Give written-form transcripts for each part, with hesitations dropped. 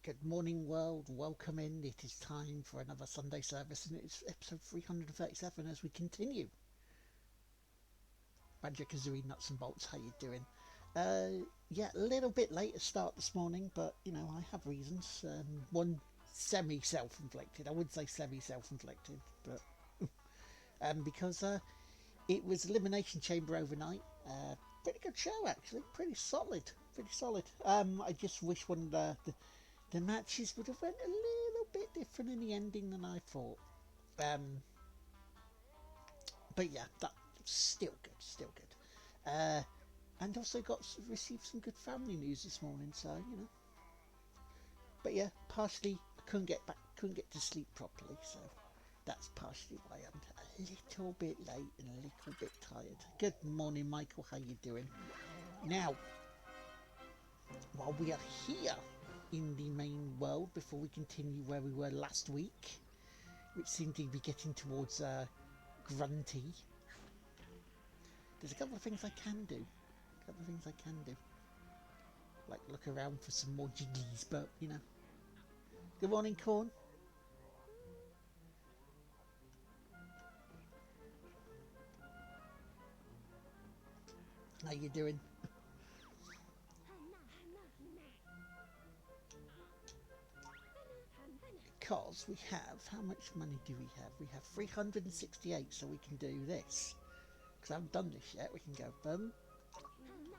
Good morning, world. Welcome in. It is time for another Sunday service, and it's episode 337 as we continue. Banjo Kazooie nuts and bolts. How you doing? Yeah, a little bit late to start this morning, but you know I have reasons. One semi self-inflicted. I would say semi self-inflicted, but because it was Elimination Chamber overnight. Pretty good show actually. Pretty solid. Pretty solid. I just wish one of the matches would have went a little bit different in the ending than I thought. But yeah, that still good, still good. And also received some good family news this morning, so you know. But yeah, partially I couldn't get to sleep properly, so that's partially why I'm a little bit late and a little bit tired. Good morning, Michael. How you doing? Now, while we are here in the main world, before we continue where we were last week, which seemed to be getting towards Grunty, there's a couple of things I can do. Like look around for some more jiggies, but you know. Good morning, Corn. How you doing? Because we have, how much money do we have? We have 368, so we can do this. Because I haven't done this yet. We can go boom,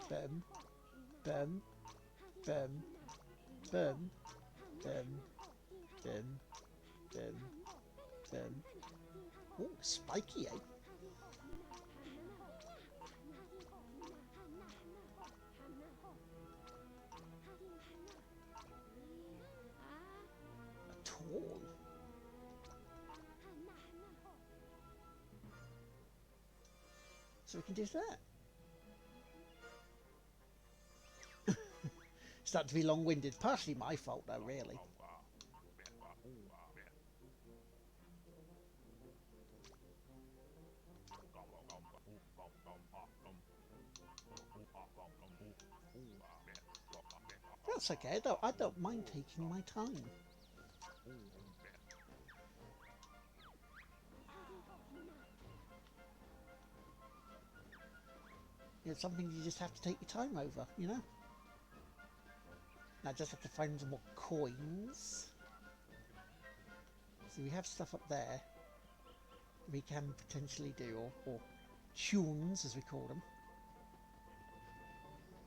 boom, boom, boom, boom, boom, boom, boom, boom. Oh, spiky, eh? A tall. So we can do that. Start to be long-winded. Partially my fault though, really. That's okay. I don't mind taking my time. It's something you just have to take your time over, you know? Now I just have to find some more coins. So we have stuff up there we can potentially do, or tunes as we call them.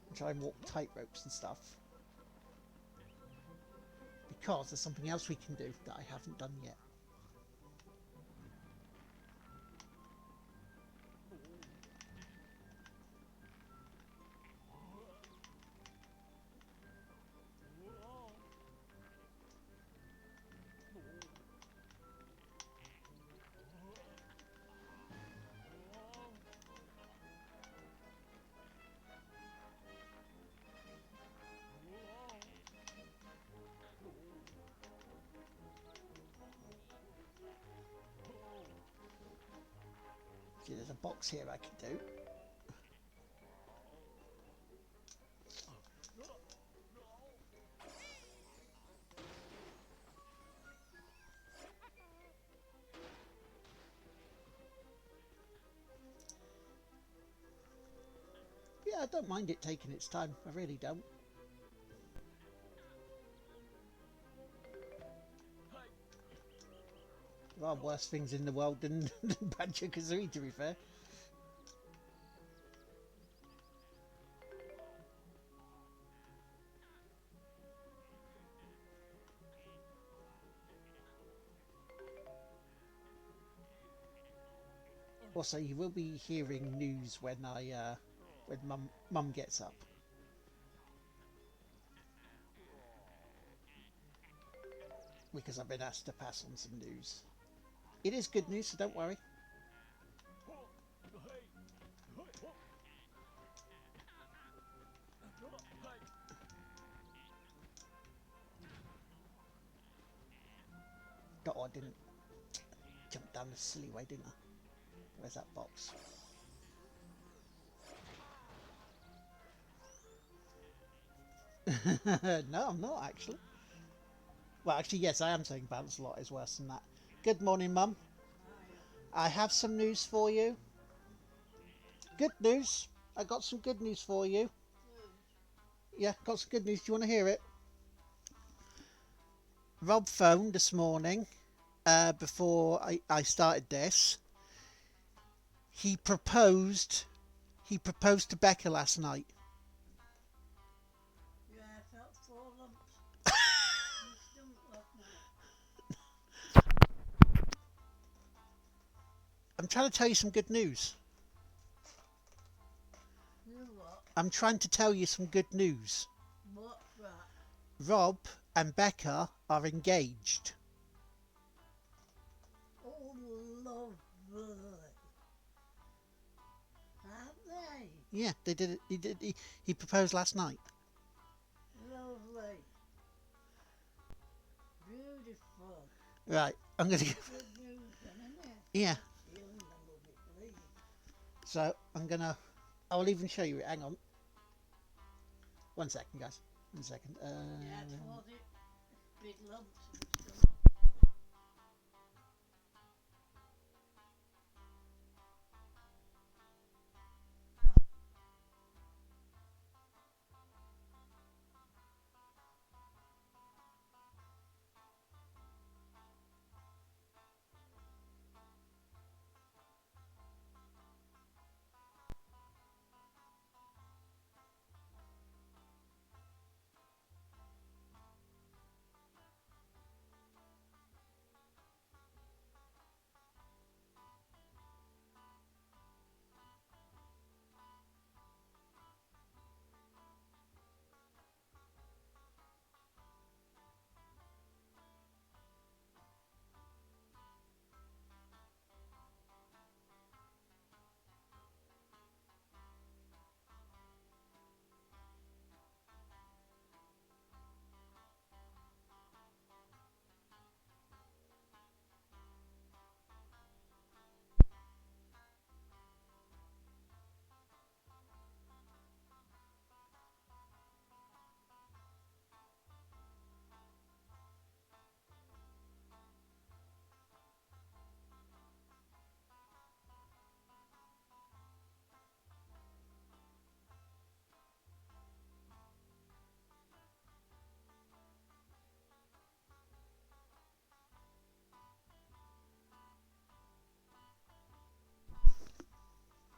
And try and walk tight ropes and stuff. Because there's something else we can do that I haven't done yet. See, there's a box here I can do. Yeah, I don't mind it taking its time. I really don't. There are worse things in the world than Banjo Kazooie, to be fair. Also, you will be hearing news when when Mum gets up. Because I've been asked to pass on some news. It is good news, so don't worry. Oh, I didn't jump down the silly way, didn't I? Where's that box? No, I'm not actually. Well, actually, yes, I am saying balance a lot is worse than that. Good morning, Mum. I have some news for you. Good news. I got some good news for you. Yeah, got some good news. Do you want to hear it? Rob phoned this morning before I started this. He proposed. He proposed to Becca last night. Yeah, I felt 4 lumps in the stomach last night. I'm trying to tell you some good news. You what? I'm trying to tell you some good news. What's that? Rob and Becca are engaged. Oh, lovely. Have they? Yeah, they did it. He proposed last night. Lovely. Beautiful. Right, I'm gonna. Good news then, isn't it? Yeah. Feeling a little bit bleed. So I'm gonna. I'll even show you it. Hang on. 1 second, guys. 1 second. Yeah, was it? Big lumps in the stomach.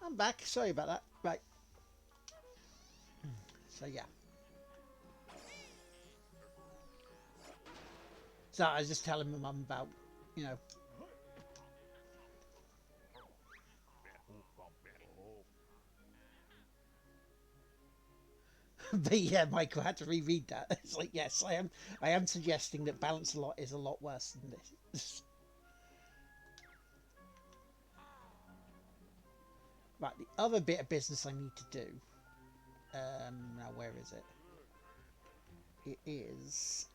I'm back. Sorry about that. Right. So yeah. So I was just telling my mum about, you know. But yeah, Michael had to reread that. It's like, yes, I am. I am suggesting that balance a lot is a lot worse than this. Right. The other bit of business I need to do. Now where is it? It is.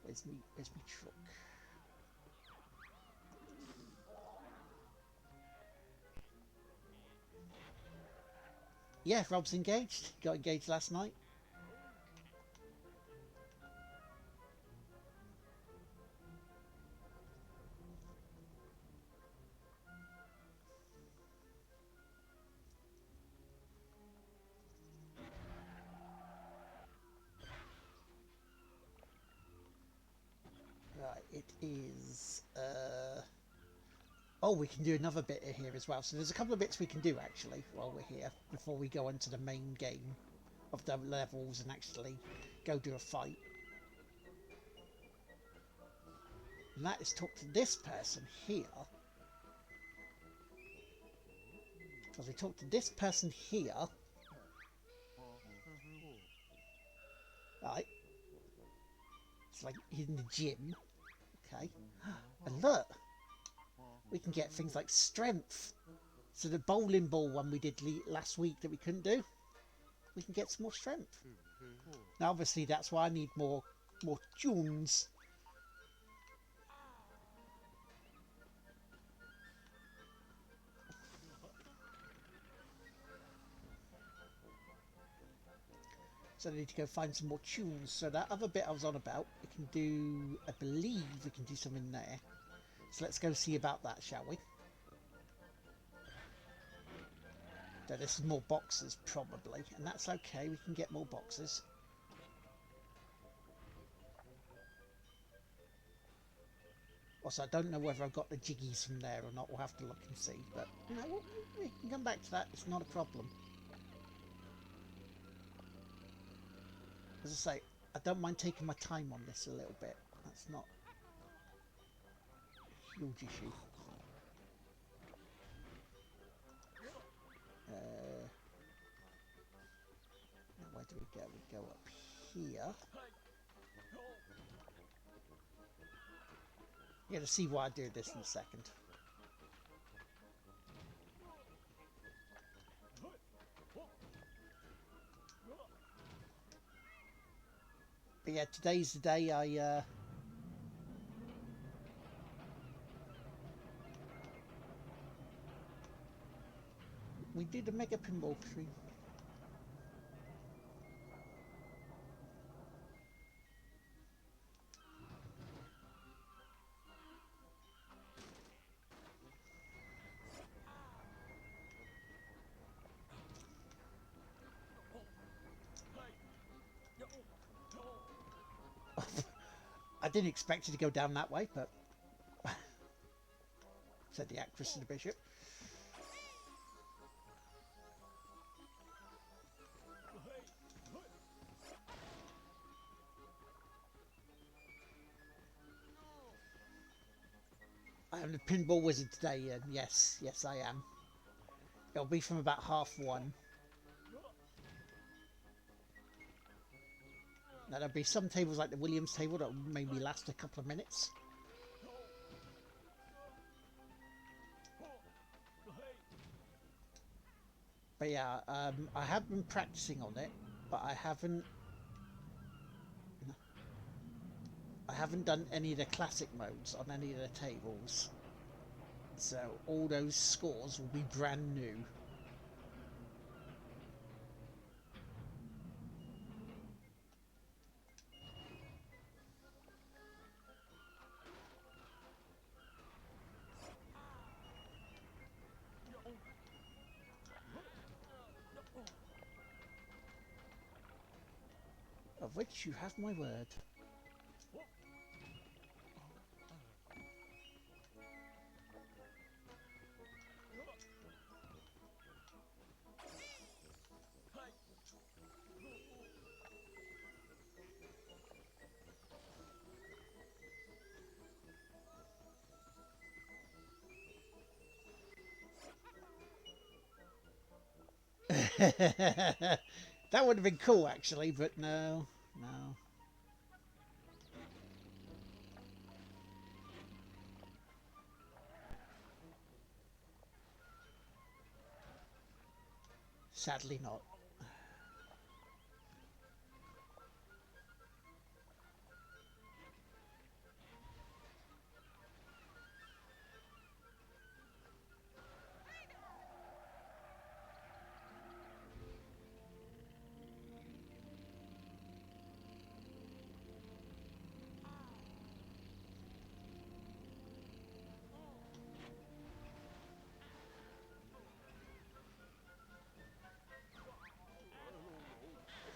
Where's me truck? Yeah, Rob's engaged. Got engaged last night. Right, it is. Oh, we can do another bit here as well. So there's a couple of bits we can do actually while we're here before we go on to the main game of the levels and actually go do a fight. And that is talk to this person here. Because we talk to this person here. Right. It's like he's in the gym. Okay. And look, we can get things like strength. So the bowling ball one we did last week that we couldn't do, we can get some more strength. Now obviously that's why I need more tunes. So I need to go find some more tunes. So that other bit I was on about, we can do, I believe we can do something there. So let's go see about that, shall we? So this is more boxes probably, and that's okay, we can get more boxes. Also, I don't know whether I've got the jiggies from there or not, we'll have to look and see, but you know, we can come back to that, it's not a problem. As I say, I don't mind taking my time on this a little bit, that's not a huge issue. Now where do we go? We go up here. You're going to see why I do this in a second. But yeah, today's the day we did a mega pinball stream. I didn't expect it to go down that way, but said the actress to the bishop. I am the pinball wizard today, Ian. Yes, yes I am. It'll be from about 1:30. Now there'll be some tables like the Williams table that will maybe last a couple of minutes. But yeah, I have been practicing on it, but I haven't done any of the classic modes on any of the tables. So all those scores will be brand new. Of which you have my word. That would have been cool actually, but no. Sadly not.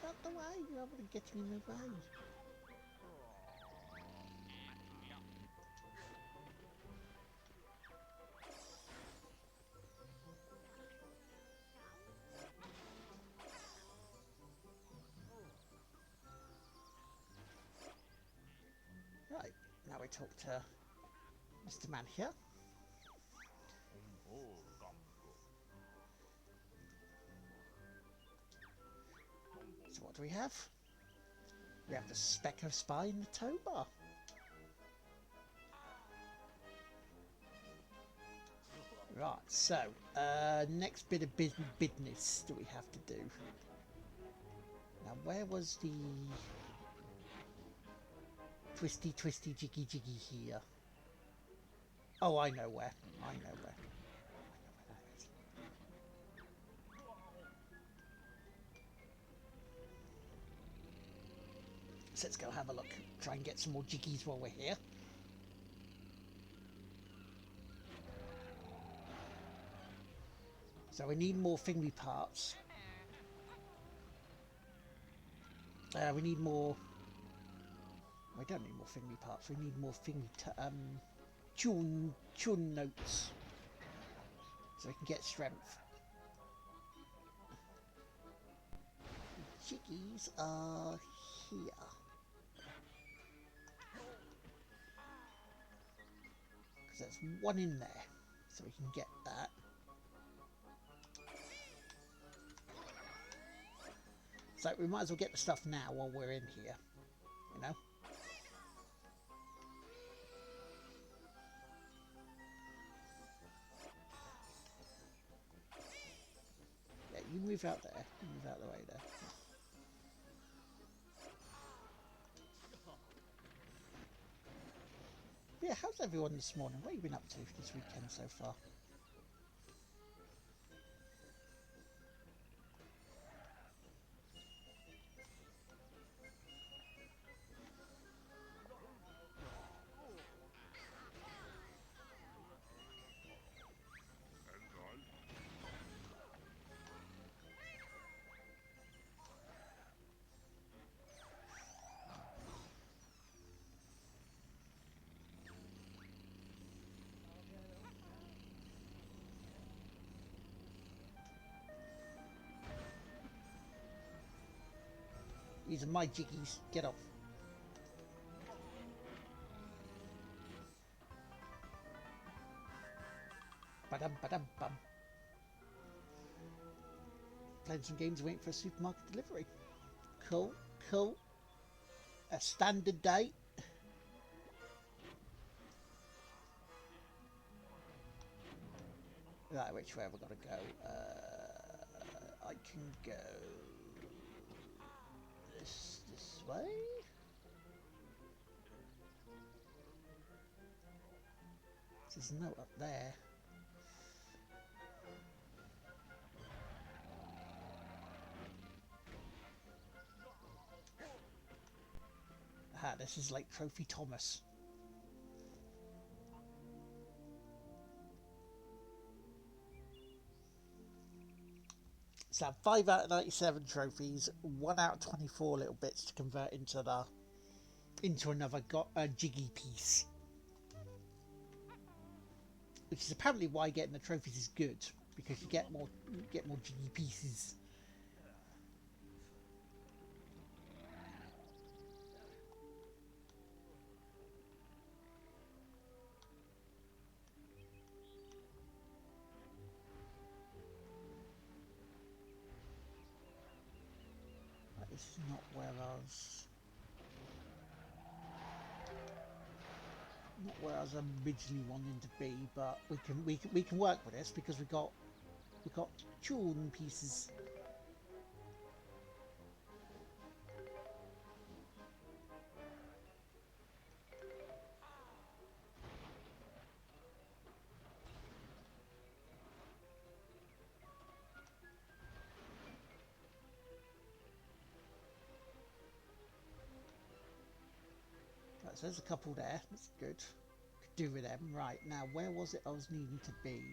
Out the way, you're getting in the way. Right, now we talk to Mr. Man here. So what do we have? We have the speck of spy in the tow bar. Right, so next bit of business do we have to do? Now where was the twisty jiggy here? Oh, I know where. I know where that is. So let's go have a look. Try and get some more jiggies while we're here. So we need more thingy parts. We need more... We don't need more thingy parts. We need more thingy... tune notes. So we can get strength. The jiggies are here. Because there's one in there. So we can get that. So we might as well get the stuff now while we're in here. You know? Yeah, you move out there. You move out the way there. Yeah, how's everyone this morning? What have you been up to this weekend so far? These are my jiggies. Get off. Ba-dum, ba-dum, bum. Playing some games waiting for a supermarket delivery. Cool, cool. A standard day. Right, which way have I got to go? I can go this way. There's a note up there. Ah, this is like Trophy Thomas. So 5 out of 97 trophies, 1 out of 24 little bits to convert into another jiggy piece. Which is apparently why getting the trophies is good, because you get more jiggy pieces. This is not where I was originally wanting to be, but we can work with this because we got tune pieces. Right, so there's a couple there. That's good. Could do with them. Right, now where was it I was needing to be?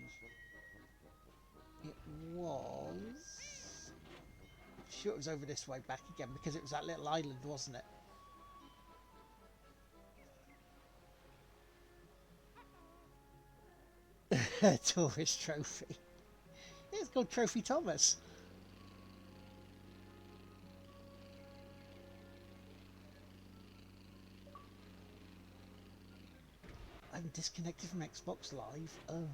It was... Sure, it was over this way back again because it was that little island, wasn't it? Tourist trophy. It's called Trophy Thomas. I'm disconnected from Xbox Live. Oh no.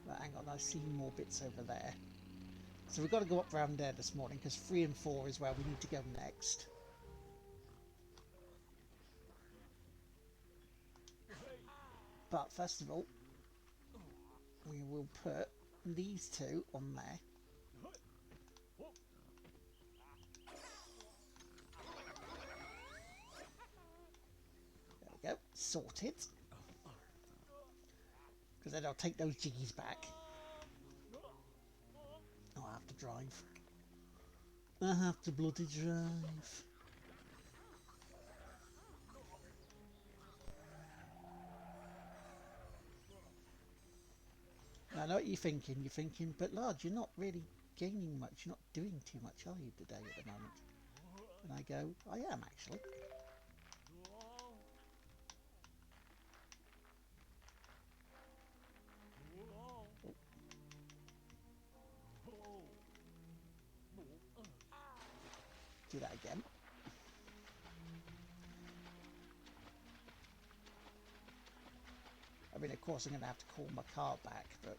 Right, hang on, I see more bits over there. So we've got to go up round there this morning because 3 and 4 is where we need to go next. But first of all, we will put these two on there. There we go, sorted. Because then I'll take those jiggies back. drive. I have to bloody drive. I know what you're thinking. You're thinking, but Lards, you're not really gaining much. You're not doing too much, are you, today at the moment? And I go, I am actually. Do that again. I mean, of course, I'm going to have to call my car back, but...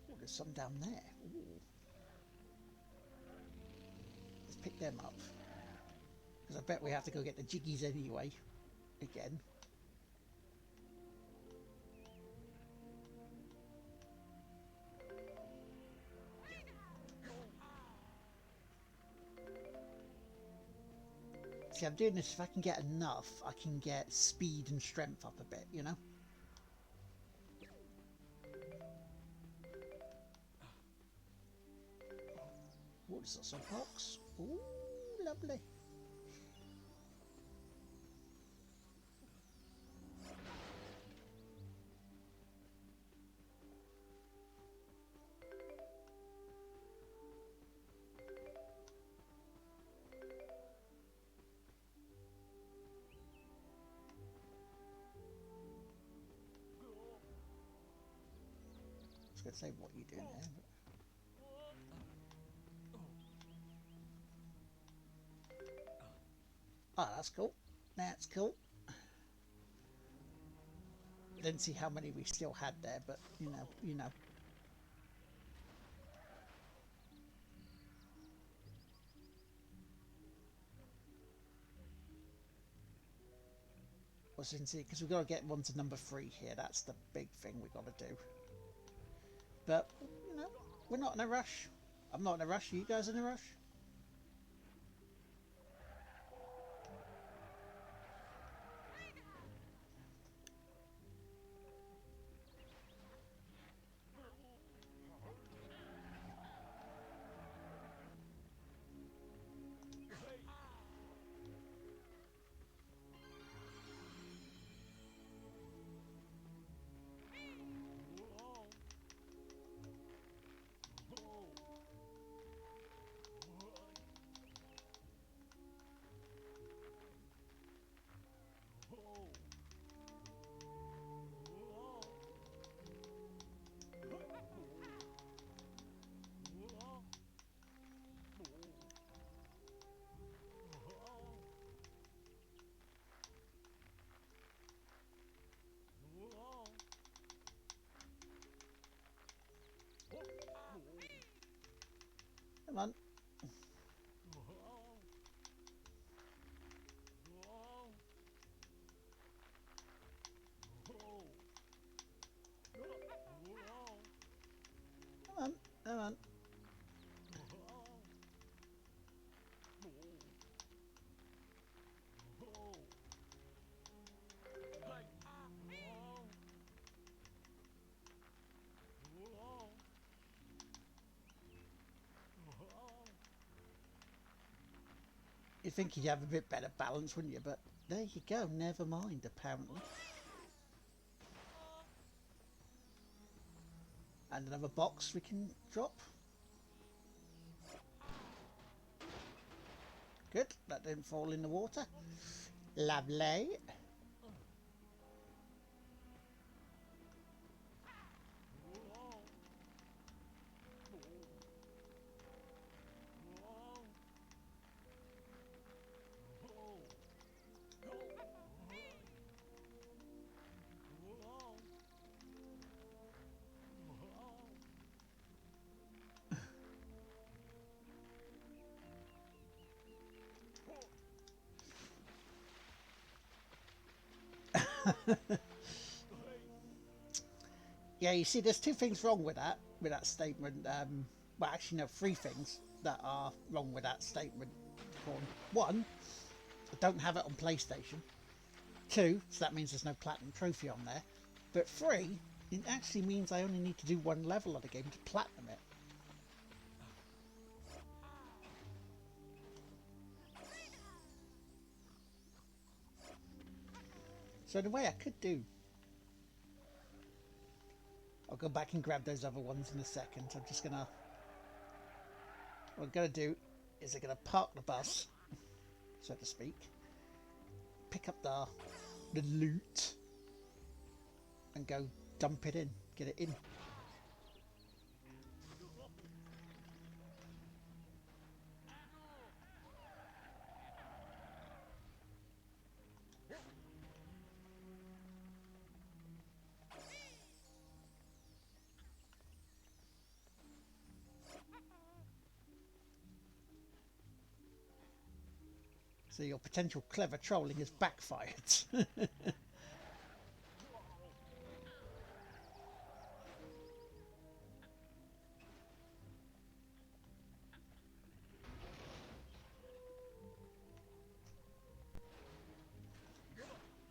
Oh, there's some down there. Ooh. Let's pick them up. Because I bet we have to go get the jiggies anyway. Again. See, I'm doing this, if I can get enough, I can get speed and strength up a bit, you know? What is this, a box? Ooh, lovely. I was going to say, what are you doing there? Oh, that's cool. That's cool. Didn't see how many we still had there, but you know. What's in see? Because we've got to get one to number 3 here. That's the big thing we've got to do. But you know, we're not in a rush. I'm not in a rush. Are you guys in a rush? Come on. Come on. Come on. You'd think you'd have a bit better balance, wouldn't you? But there you go. Never mind, apparently. And another box we can drop. Good. That didn't fall in the water. Lovely. Yeah, you see, there's two things wrong with that statement. Well, actually, no, three things that are wrong with that statement. One, I don't have it on PlayStation. Two, so that means there's no platinum trophy on there. But three, it actually means I only need to do one level of the game to platinum it. So the way I could do... I'll go back and grab those other ones in a second. I'm just gonna... What I'm gonna do is I'm gonna park the bus, so to speak. Pick up the loot and go dump it in. Get it in. So your potential clever trolling has backfired.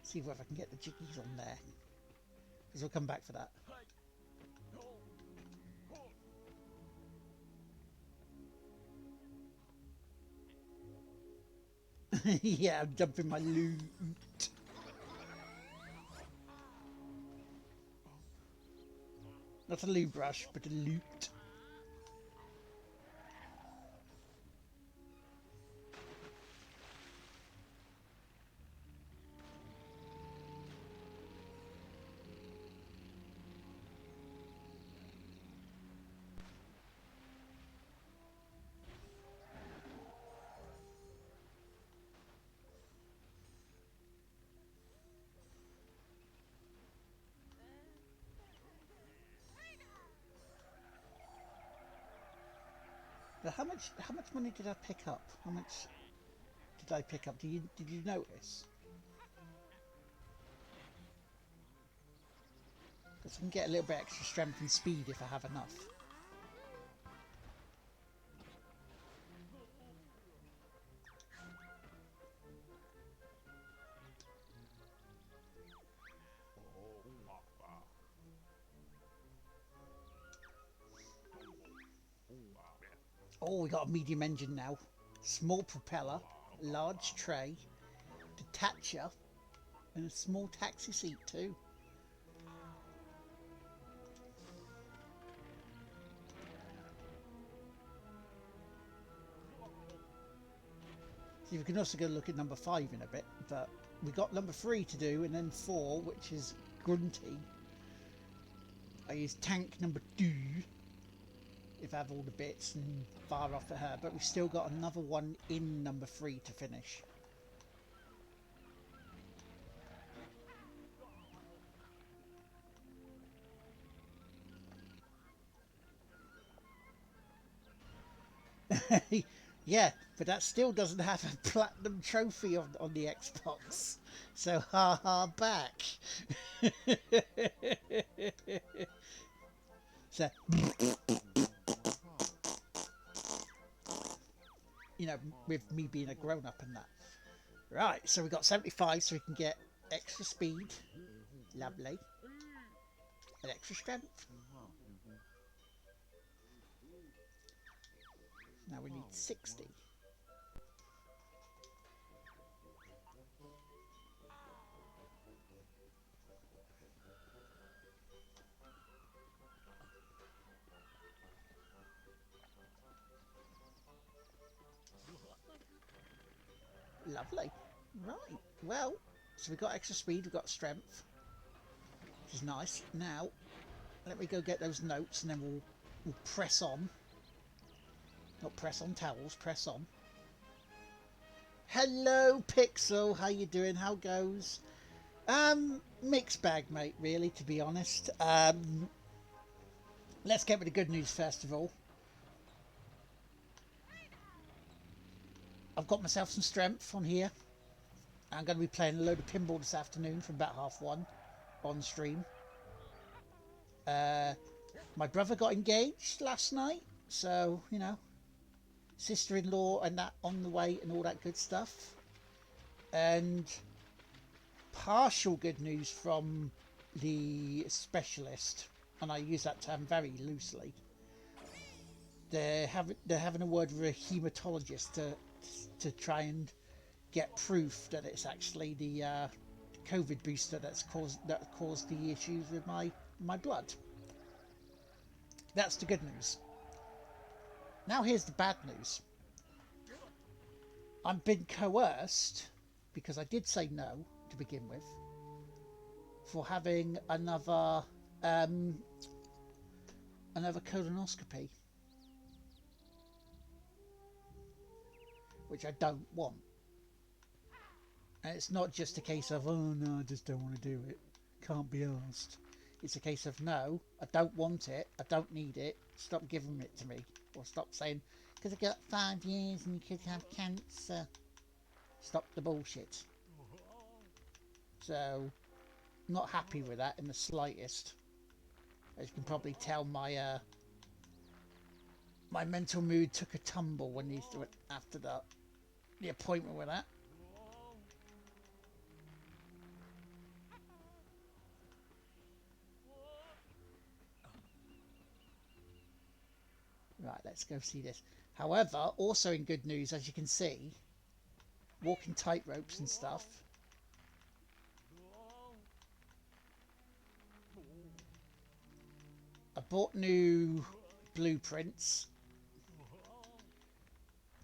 See whether I can get the jiggies on there. Because we'll come back for that. Yeah, I'm dumping my loot. Not a loot brush, but a loot. Now, how much money did I pick up? How much did I pick up? Did you notice? Because I can get a little bit extra strength and speed if I have enough. Oh, we got a medium engine now. Small propeller, large tray, detacher, and a small taxi seat too. See, we can also go look at number 5 in a bit, but we got number 3 to do, and then 4, which is Grunty. I use tank number 2. If I have all the bits and fire off at her, but we've still got another one in number 3 to finish. Yeah, but that still doesn't have a platinum trophy on the Xbox. So ha ha back. So you know, with me being a grown-up and that. Right, so we got 75, so we can get extra speed. Lovely. And extra strength. Now we need 60. Lovely. Right, well, so we've got extra speed, we've got strength, which is nice. Now, let me go get those notes and then we'll press on. Not press on towels, press on. Hello, Pixel, how you doing? How goes? Mixed bag, mate, really, to be honest. Let's get with the good news first of all. I've got myself some strength on here. I'm going to be playing a load of pinball this afternoon from about 1:30 on stream. My brother got engaged last night, So, you know, sister-in-law and that on the way and all that good stuff. And partial good news from the specialist, and I use that term very loosely. They're having a word with a haematologist to try and get proof that it's actually the COVID booster that caused the issues with my blood. That's the good news. Now here's the bad news. I've been coerced, because I did say no to begin with, for having another colonoscopy, which I don't want. And it's not just a case of, oh no, I just don't want to do it, can't be asked. It's a case of, no, I don't want it, I don't need it, stop giving it to me. Or stop saying, because I got 5 years and you could have cancer. Stop the bullshit. So, not happy with that in the slightest. As you can probably tell, my mental mood took a tumble when he went after the appointment with that. Right, let's go see this. However, also in good news, as you can see, walking tight ropes and stuff. I bought new blueprints.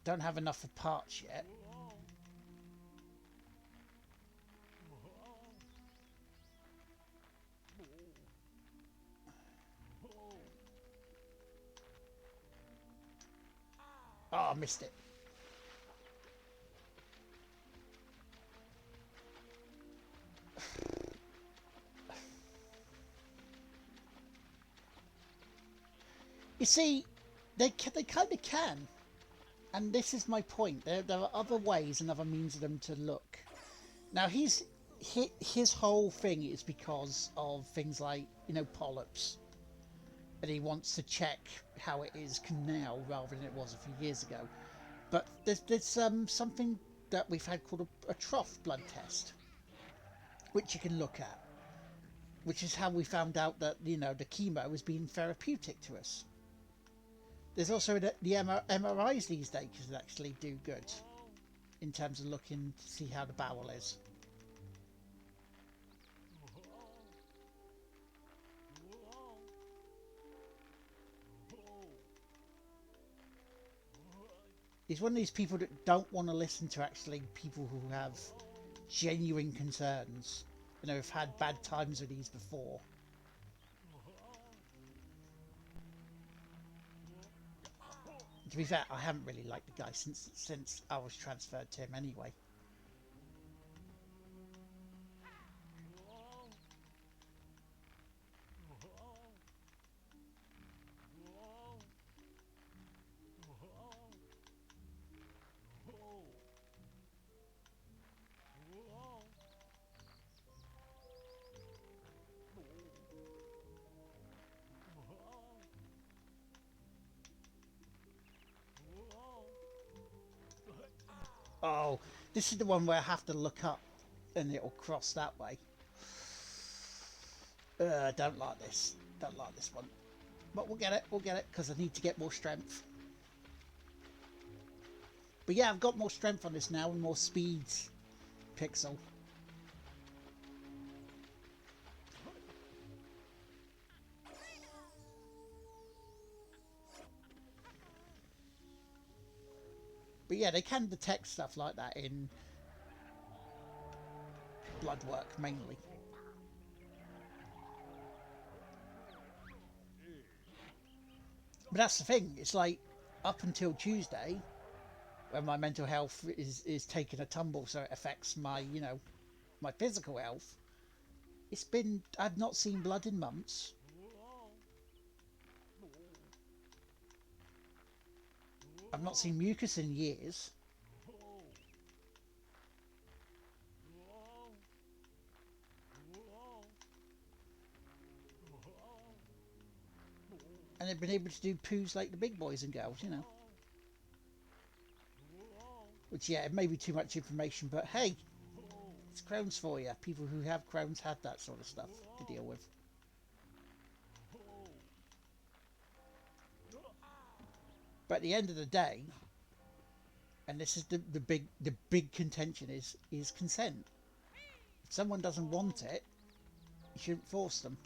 Don't have enough for parts yet. Oh, I missed it. You see, they kind of can. And this is my point. There are other ways and other means of them to look. Now, his whole thing is because of things like, you know, polyps. And he wants to check how it is now rather than it was a few years ago. But there's something that we've had called a trough blood test, which you can look at. Which is how we found out that, you know, the chemo was being therapeutic to us. There's also the MRIs these days that actually do good in terms of looking to see how the bowel is. He's one of these people that don't want to listen to actually people who have genuine concerns. You know, have had bad times with these before. To be fair, I haven't really liked the guy since I was transferred to him anyway. Oh, this is the one where I have to look up and it'll cross that way. Don't like this. Don't like this one. But we'll get it, because I need to get more strength. But yeah, I've got more strength on this now and more speed pixel. But yeah, they can detect stuff like that in blood work mainly. But that's the thing, it's like up until Tuesday, when my mental health is taking a tumble, so it affects my, you know, my physical health. I've not seen blood in months. I've not seen mucus in years. And And they've been able to do poos like the big boys and girls, you know. Which, yeah, it may be too much information, but hey, it's crowns for you. People who have crowns had that sort of stuff to deal with. But at the end of the day, and this is the big contention is consent. If someone doesn't want it, you shouldn't force them.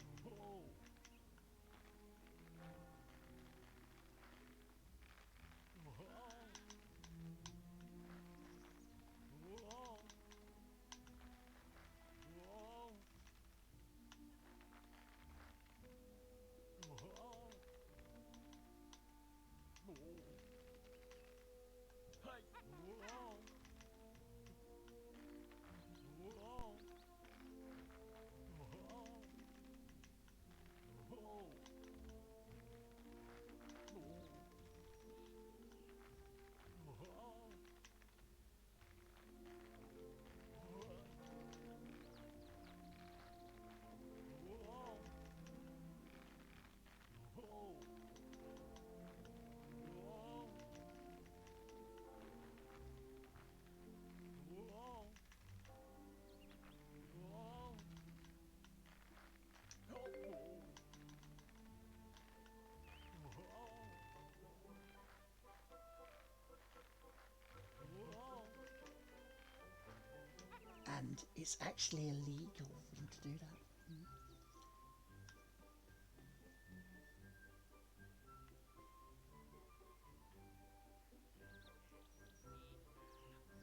And it's actually illegal for them to do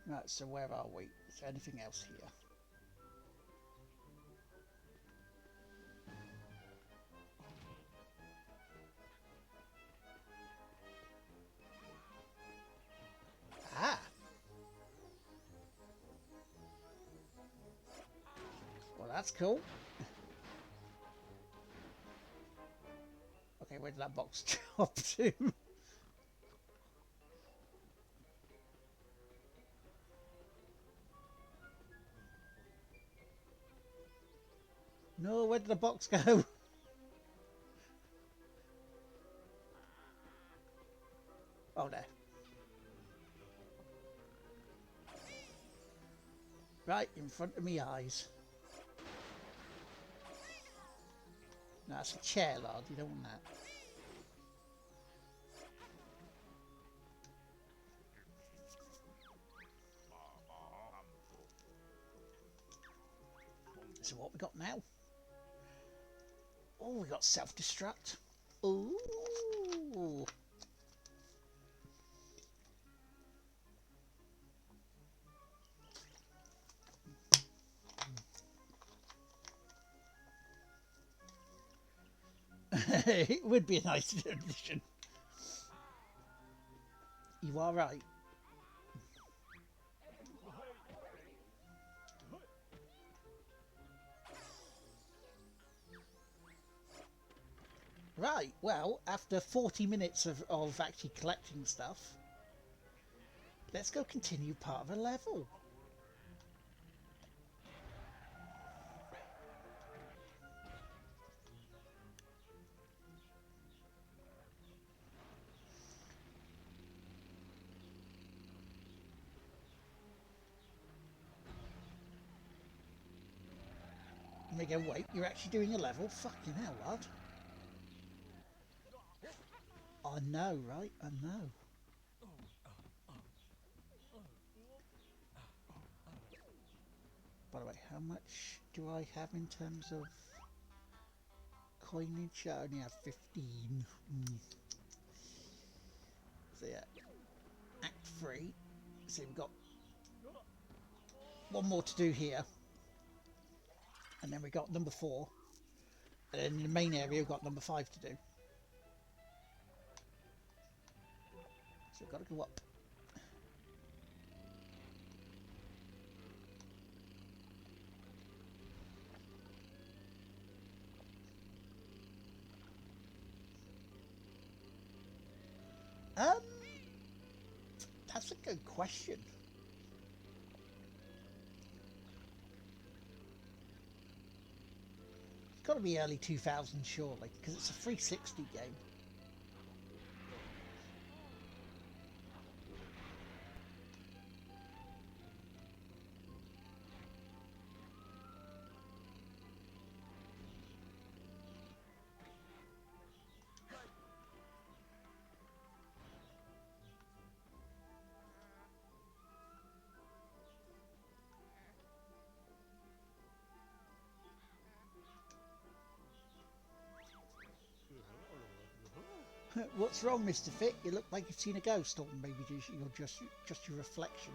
that. Right, so where are we? Is there anything else here? Ah! Well, that's cool. Okay, where did that box drop to? No, where did the box go? Oh, there. Right in front of me eyes. No, that's a chair, lad. You don't want that. So what we got now? Oh, we got self-destruct. Ooh. It would be a nice addition. You are right. Right, well, after 40 minutes of actually collecting stuff, let's go continue part of a level. And they go, wait, you're actually doing a level? Fucking hell, lad. I know, right? I know. By the way, how much do I have in terms of coinage? I only have 15. So yeah, Act 3. So we've got one more to do here. And then we got number 4. And then in the main area we've got number 5 to do. So we've got to go up. That's a good question. It's got to be early 2000s surely, because it's a 360 game. What's wrong, Mr. Fit? You look like you've seen a ghost, or maybe you're just your reflection.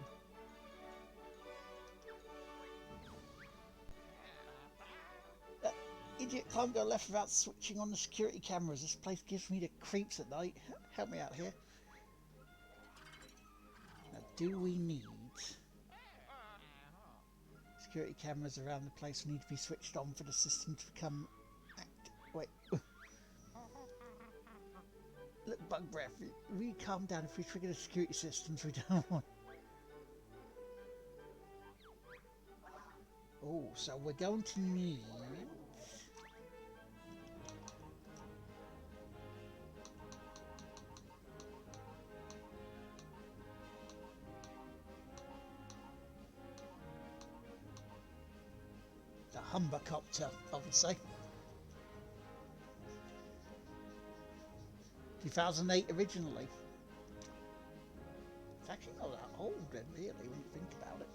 Idiot can't go left without switching on the security cameras. This place gives me the creeps at night. Help me out here. Now, do we need security cameras around the place? Need to be switched on for the system to become wait. Look, bug breath. We calm down. If we trigger the security systems, we don't want. Oh, so we're going to need. The Humbercopter, obviously. 2008 originally. It's actually not that old then, really, when you think about it.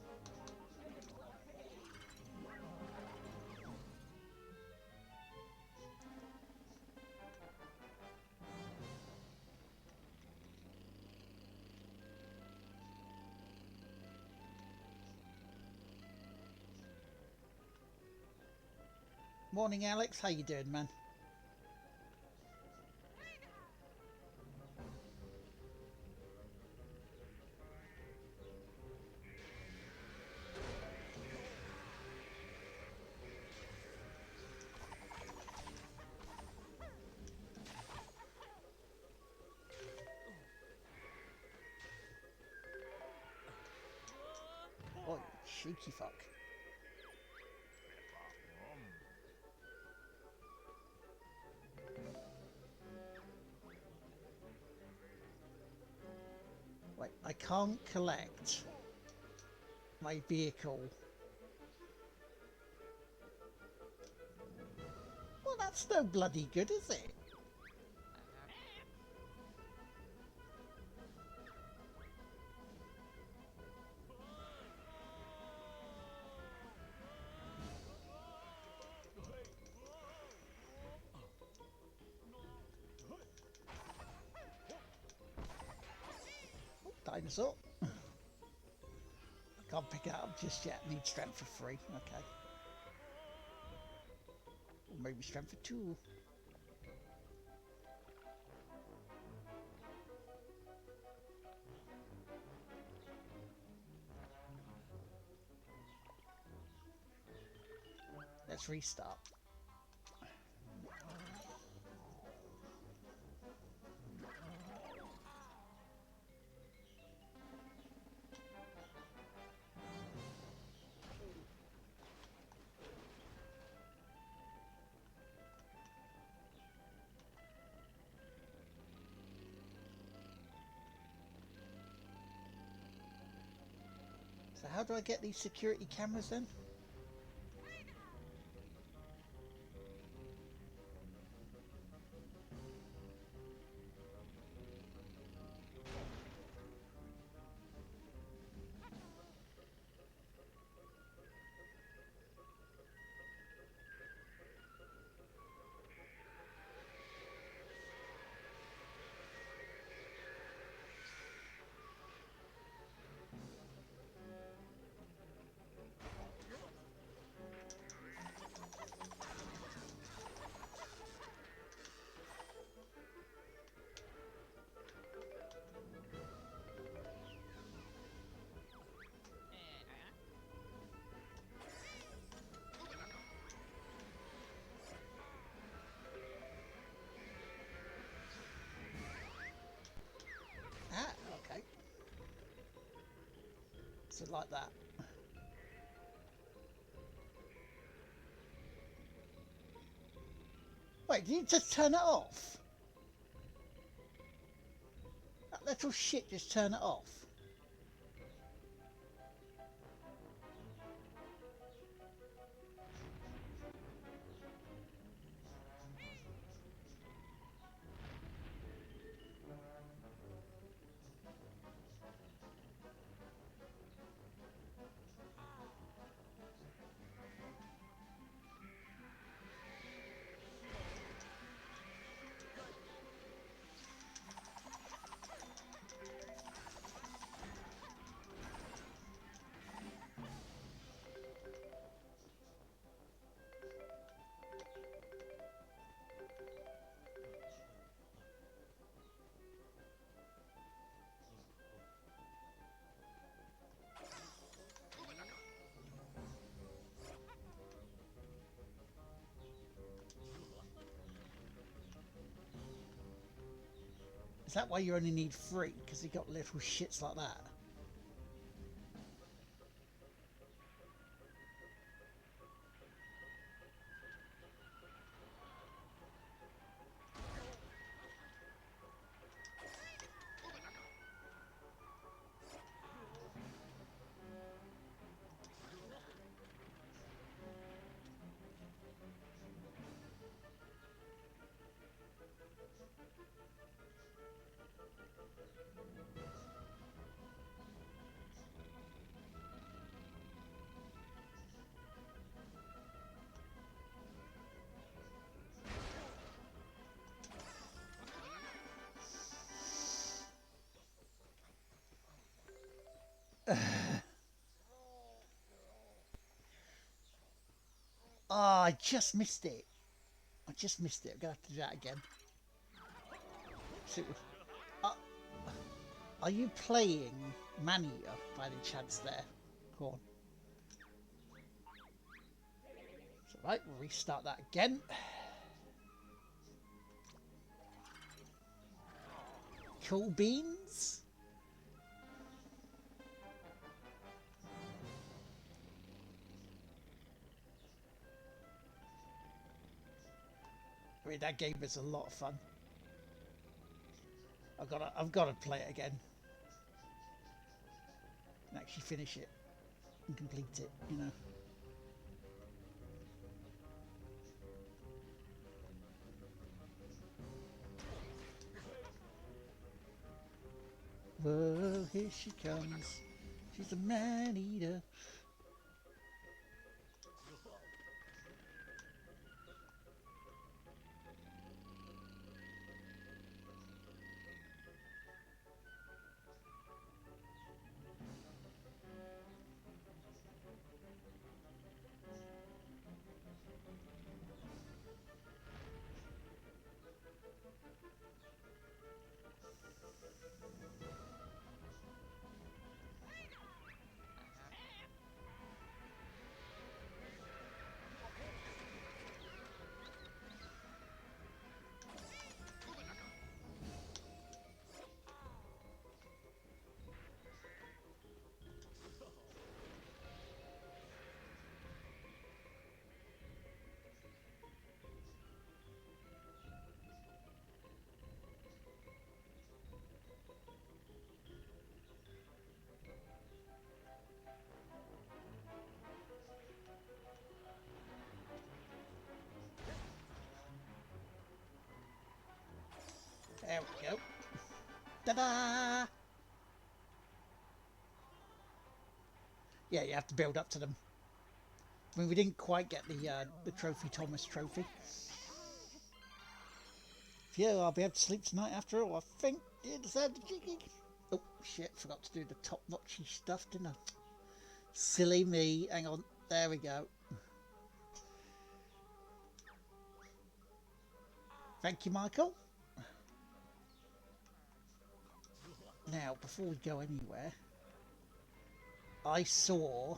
Morning, Alex. How you doing, man? Oh, you cheeky fuck. Wait, I can't collect my vehicle. Well, that's no bloody good, is it? Oh, dinosaur. I can't pick it up just yet. Need strength for 3. Okay. Or maybe strength for 2. Let's restart. So how do I get these security cameras then? Ah, okay. So like that. Wait, did you just turn it off? That little shit just turn it off. Is that why you only need 3? Because you got little shits like that? Oh, I just missed it. I just missed it. I'm going to have to do that again. So, are you playing Mania by any chance there? Go on. It's alright, we'll restart that again. Cool beans? I mean, that game is a lot of fun. I've got to play it again and actually finish it and complete it, you know. Whoa, here she comes. She's a man-eater. There we go. Ta-da! Yeah, you have to build up to them. I mean, we didn't quite get the Trophy Thomas trophy. Yeah, I'll be able to sleep tonight after all, I think. Oh, shit, forgot to do the top-notchy stuff, didn't I? Silly me. Hang on. There we go. Thank you, Michael. Now, before we go anywhere, I saw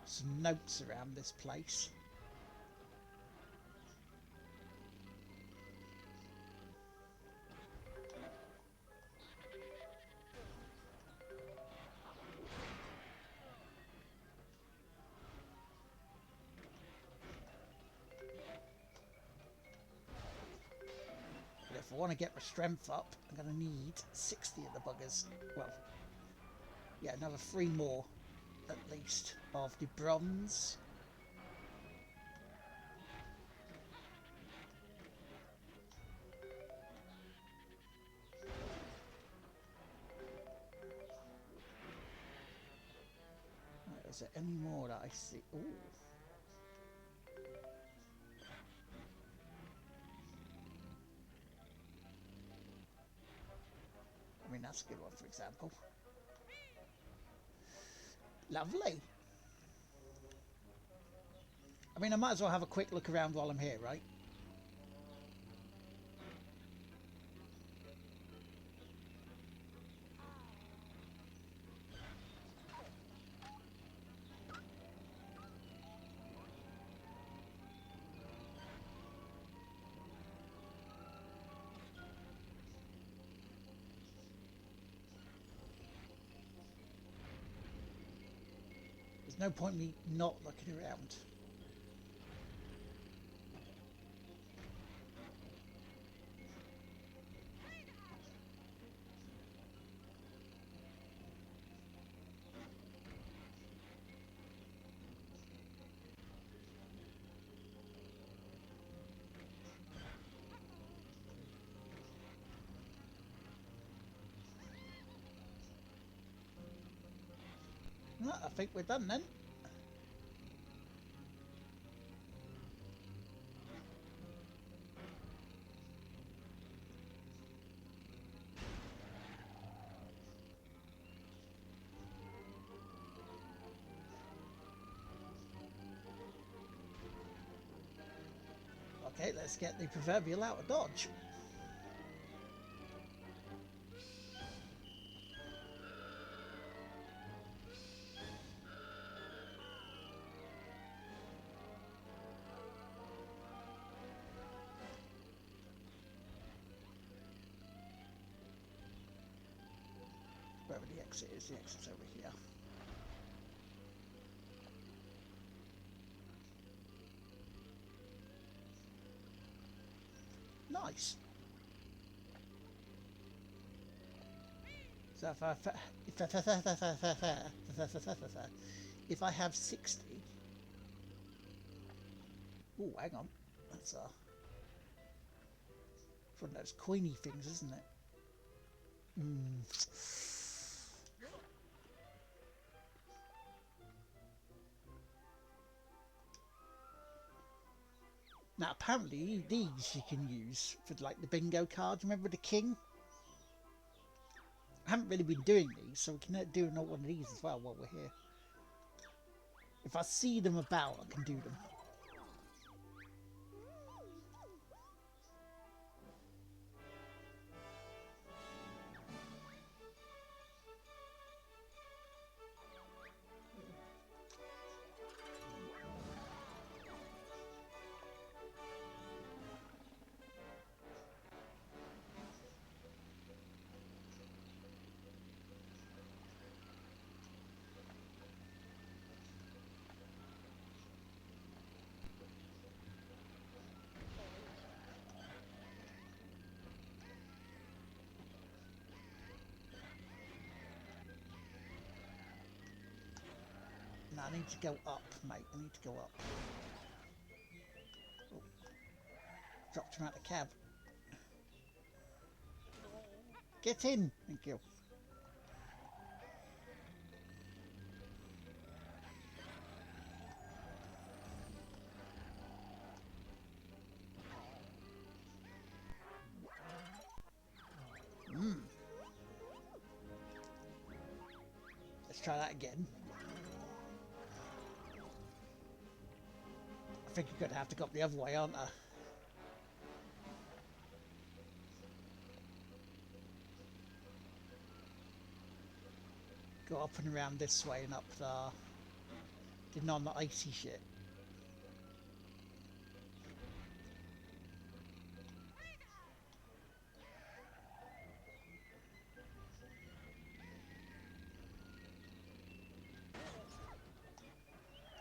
some notes around this place. But if I want to get my strength up, I'm going to need 60 of the buggers. Well, yeah, another 3 more, at least, of the bronze. Right, is there any more that I see? Ooh. I mean, that's a good one, for example. Lovely. I mean, I might as well have a quick look around while I'm here, right? There's no point me not looking around. Well, I think we're done then. Okay, let's get the proverbial out of dodge. Wherever the exit is, the exit's over here. Nice. So if I have 60. Oh, hang on. That's one of those coiny things, isn't it? Now, apparently, these you can use for like the bingo cards. Remember the king? I haven't really been doing these, so we can do another one of these as well while we're here. If I see them about, I can do them. No, I need to go up, mate. I need to go up. Oh. Dropped him out of the cab. Get in! Thank you. Let's try that again. I think you're going to have to go up the other way, aren't I? Go up and around this way and up the non-icy shit.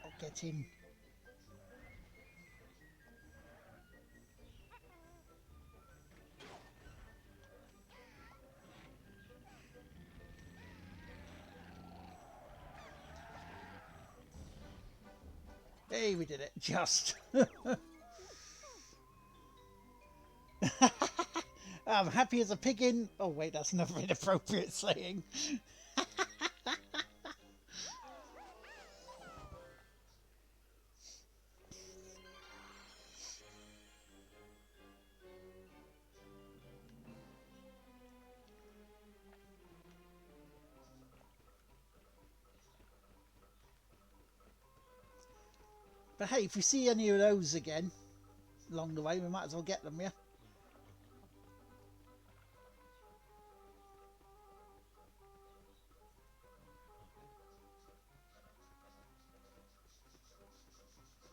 I'll get in. Hey, we did it. Just. I'm happy as a pig in... Oh, wait, that's another inappropriate saying. But hey, if we see any of those again along the way, we might as well get them, yeah?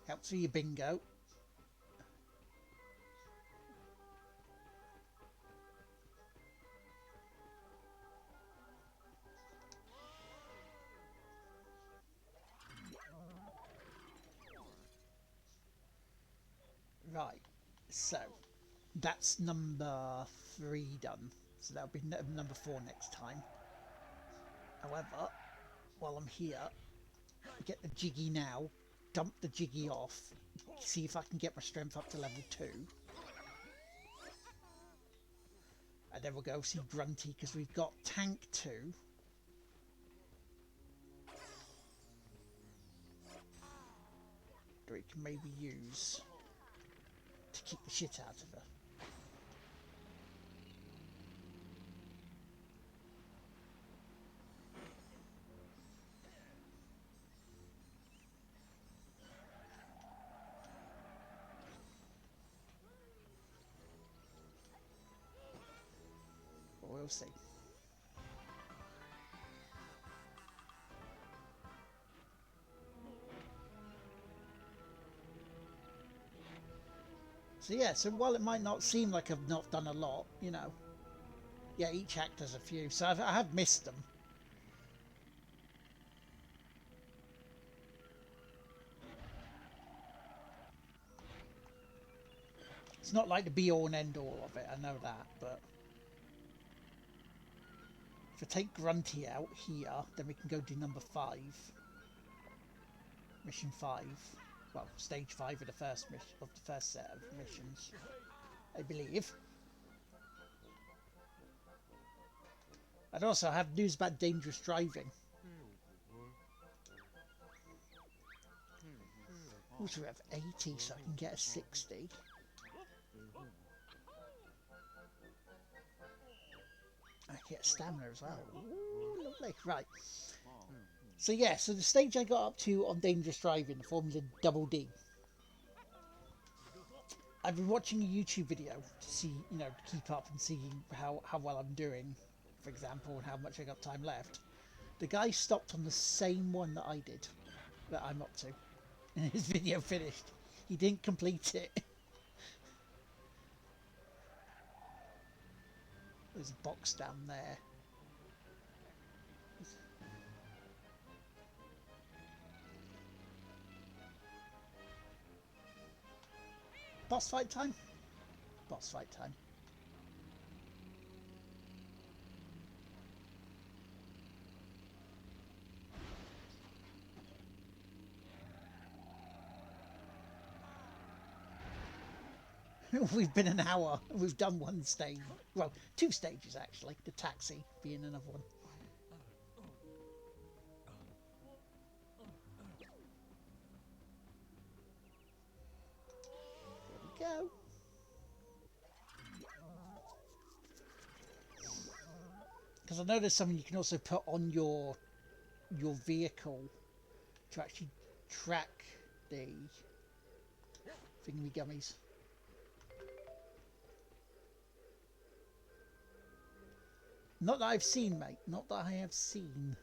Helps with your bingo. Right, so that's number 3 done. So that'll be number 4 next time. However, while I'm here, get the jiggy now, dump the jiggy off, see if I can get my strength up to level 2. And then we'll go see Grunty, because we've got Tank 2. That we can maybe use to keep the shit out of her. But we'll see. So yeah, so while it might not seem like I've not done a lot, you know, yeah, each act has a few, so I have missed them. It's not like the be-all and end-all of it, I know that, but if I take Grunty out here, then we can go do number 5. Mission 5. Well, stage 5 of the first mission, of the first set of missions, I believe. I'd also have news about dangerous driving. Also have 80, so I can get a 60. I get stamina as well. Ooh, lovely. Right. So yeah, so the stage I got up to on dangerous driving, the Formula Double D. I've been watching a YouTube video to see, you know, to keep up and see how well I'm doing, for example, and how much I got time left. The guy stopped on the same one that I did, that I'm up to, and his video finished. He didn't complete it. There's a box down there. Boss fight time? Boss fight time. We've been an hour. We've done one stage. Well, 2 stages actually. The taxi being another one. There we go. Because I know there's something you can also put on your vehicle to actually track the thingy gummies. Not that I've seen, mate. Not that I have seen.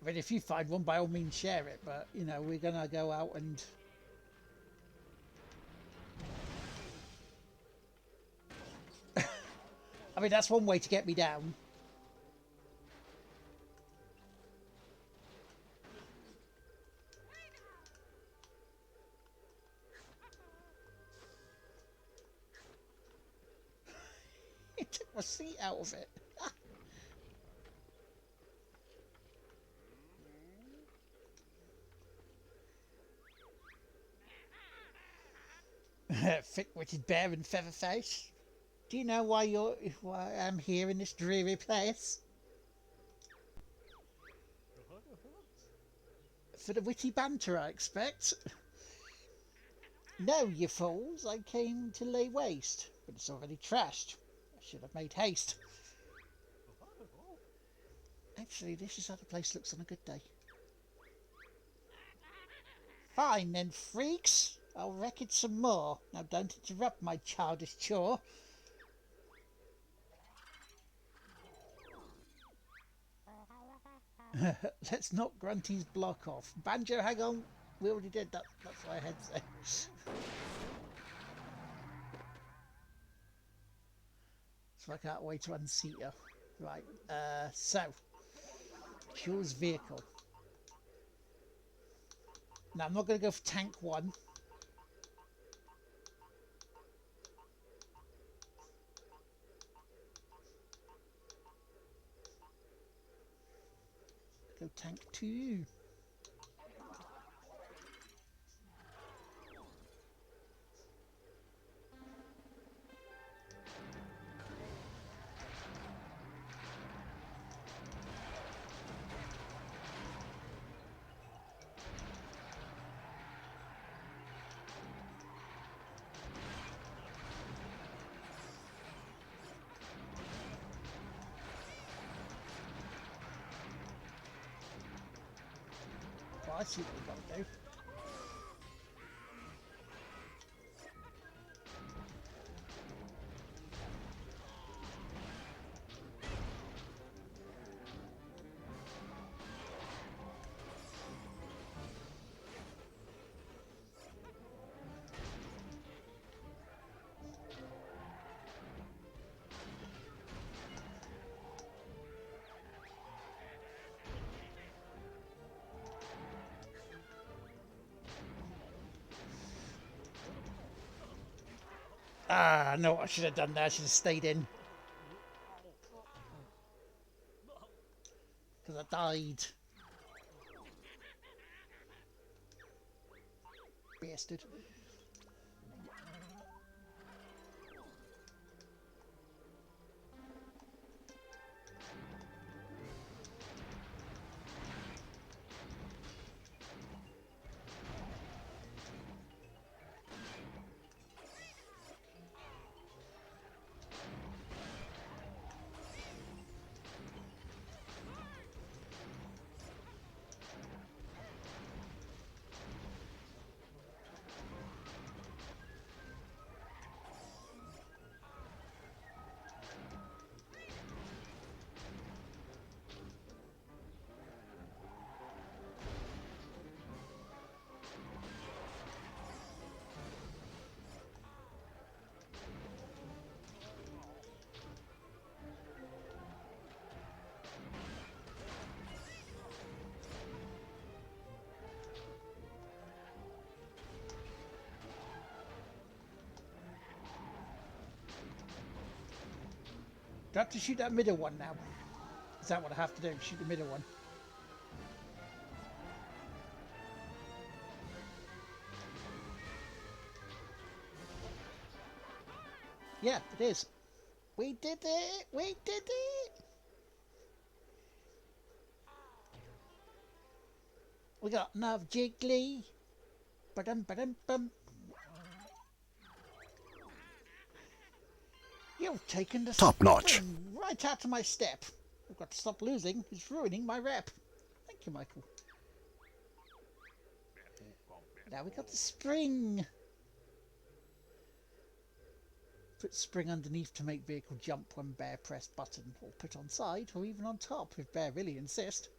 I mean, if you find one, by all means share it. But, you know, we're going to go out and... I mean, that's one way to get me down. It took my seat out of it. Thick-witted bear and featherface. Do you know why I'm here in this dreary place? For the witty banter, I expect. No, you fools, I came to lay waste, but it's already trashed. I should have made haste. Actually, this is how the place looks on a good day. Fine then, freaks. I'll wreck it some more. Now don't interrupt my childish chore. Let's knock Grunty's block off. Banjo, hang on. We already did that. That's what I had to say. So I can't wait to unseat her. Right, so Choose vehicle. Now I'm not going to go for tank 1. Go tank 2. Well, I see what we've got to do. Ah, no, I should have done that. I should have stayed in. Because I died. Bastard. Do I have to shoot that middle one now? Is that what I have to do? Shoot the middle one? Yeah, it is. We did it! We did it! We got enough jiggly. Ba-dum, ba-dum, bum. You've taken the Top notch. spring right out of my step. I've got to stop losing. It's ruining my rep. Thank you, Michael. Now we got the spring. Put spring underneath to make vehicle jump when bear press button, or put on side or even on top if bear really insist.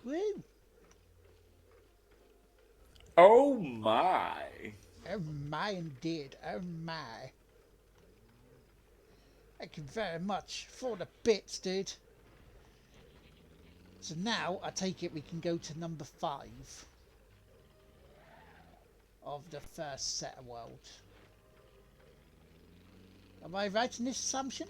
Woo! Oh my. Oh my indeed, oh my. Thank you very much for the bits, dude. So now, I take it we can go to number 5 of the first set of world. Am I right in this assumption?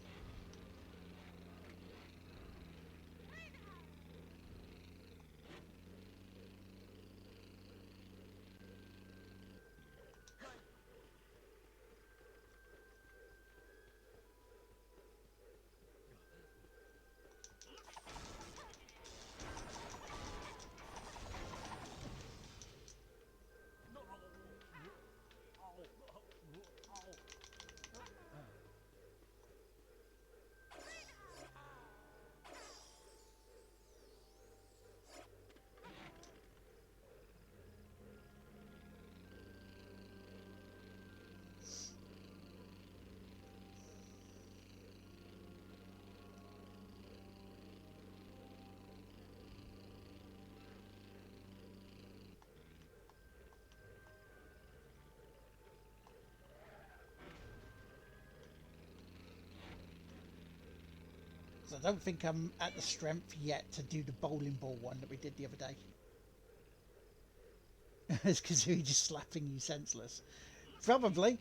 I don't think I'm at the strength yet to do the bowling ball one that we did the other day. It's Kazooie just slapping you senseless. Probably.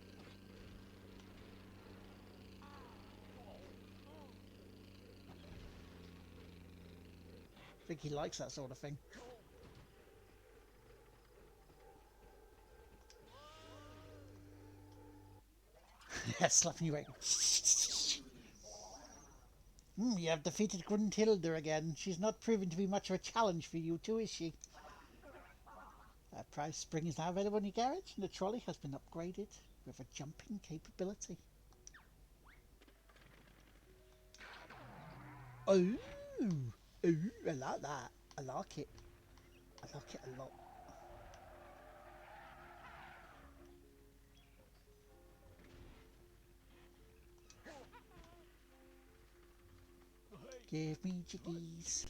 I think he likes that sort of thing. Yeah, slapping you away. You have defeated Gruntilda again. She's not proving to be much of a challenge for you two, is she? Prize Spring is now available in your garage, and the trolley has been upgraded with a jumping capability. Oh, I like that. I like it. I like it a lot. Give me jiggies.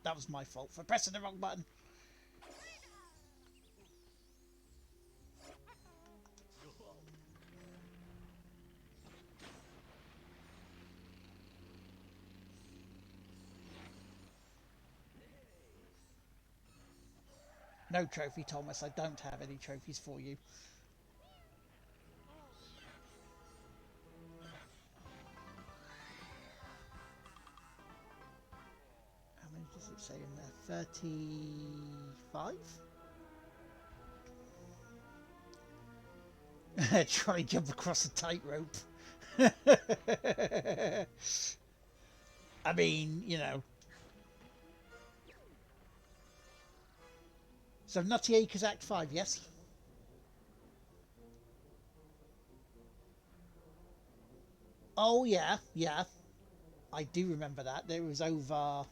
That was my fault for pressing the wrong button. No trophy, Thomas. I don't have any trophies for you. How many does it say in there? 35? Try and jump across a tightrope. I mean, you know. So Nutty Acres Act 5, yes? Oh yeah, yeah. I do remember that. It was over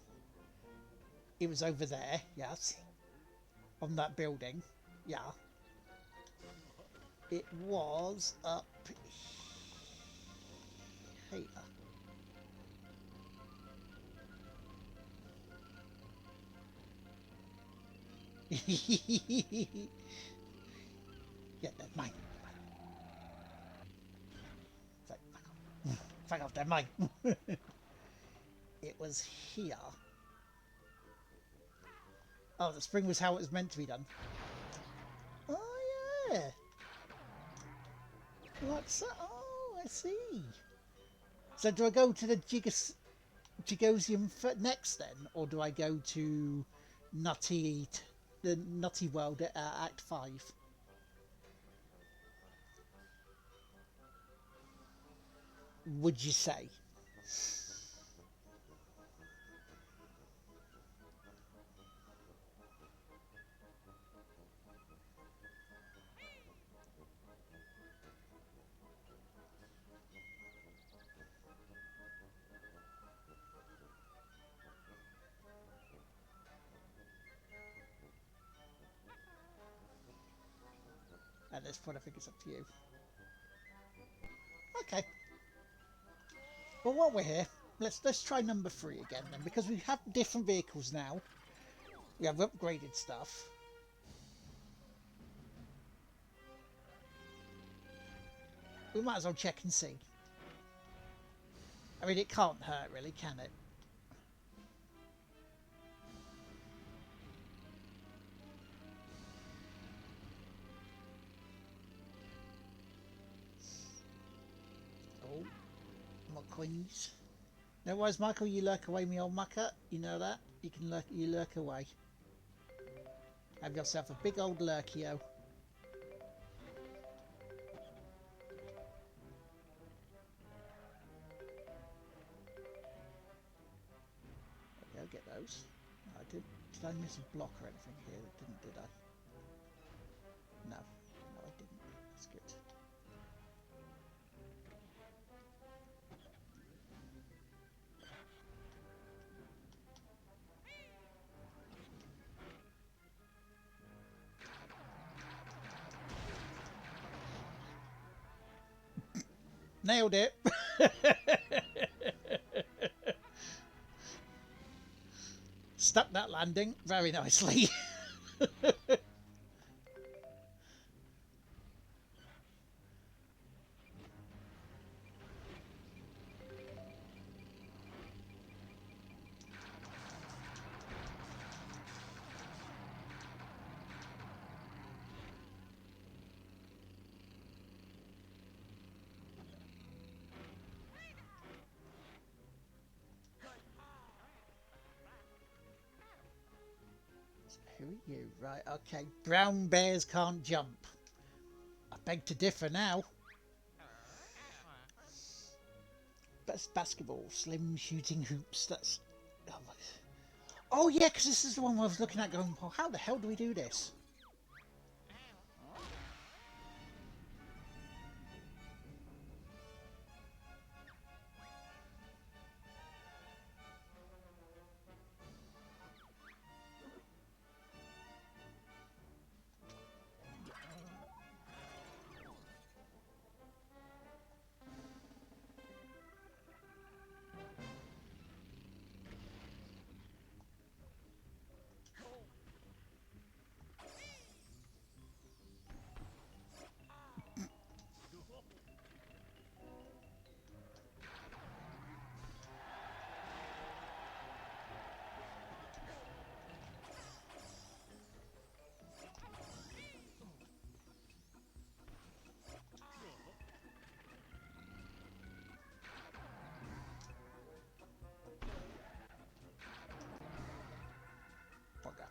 there, yes. On that building. Yeah. It was up here. Yeah, that's mine. Fuck off, they're mine. It was here. Oh, the spring was how it was meant to be done. Oh, yeah. What's that? Oh, I see. So do I go to the Gigosium next then? Or do I go to the Nutty World at Act 5? Would you say? At this point, I think it's up to you. Okay. Well, while we're here, let's try number 3 again then, because we have different vehicles now. We have upgraded stuff. We might as well check and see. I mean, it can't hurt, really, can it? Oh, more coins. No worries, Michael, you lurk away, me old mucker. You know that? You lurk away. Have yourself a big old lurkio. Okay, I'll get those. No, I did I miss a block or anything here? Did I? No. No, I didn't. That's good. Nailed it. Stuck that landing very nicely. Who are you? Right, okay. Brown bears can't jump. I beg to differ now. That's basketball. Slim shooting hoops. That's... Oh yeah, because this is the one I was looking at going, well, how the hell do we do this? Bugger.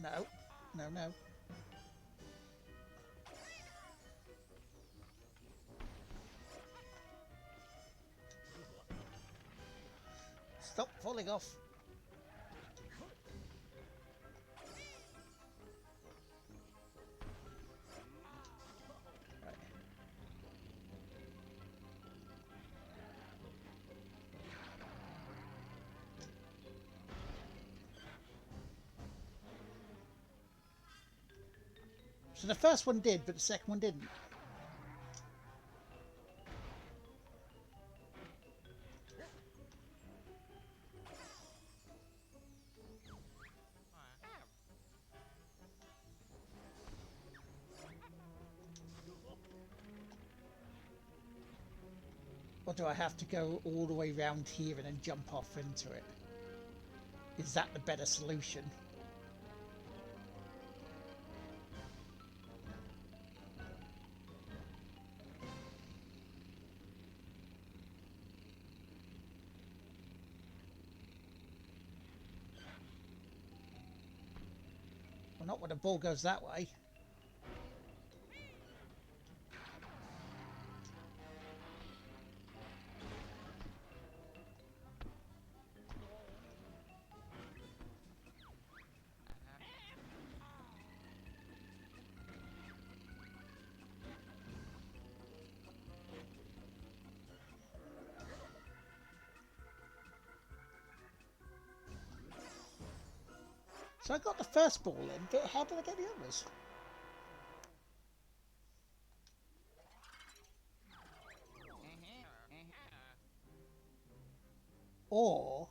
No. No, no. Stop falling off. Right. So the first one did, but the second one didn't. Or do I have to go all the way round here and then jump off into it? Is that the better solution? Well, not when the ball goes that way. So I got the first ball in, but how did I get the others? Or...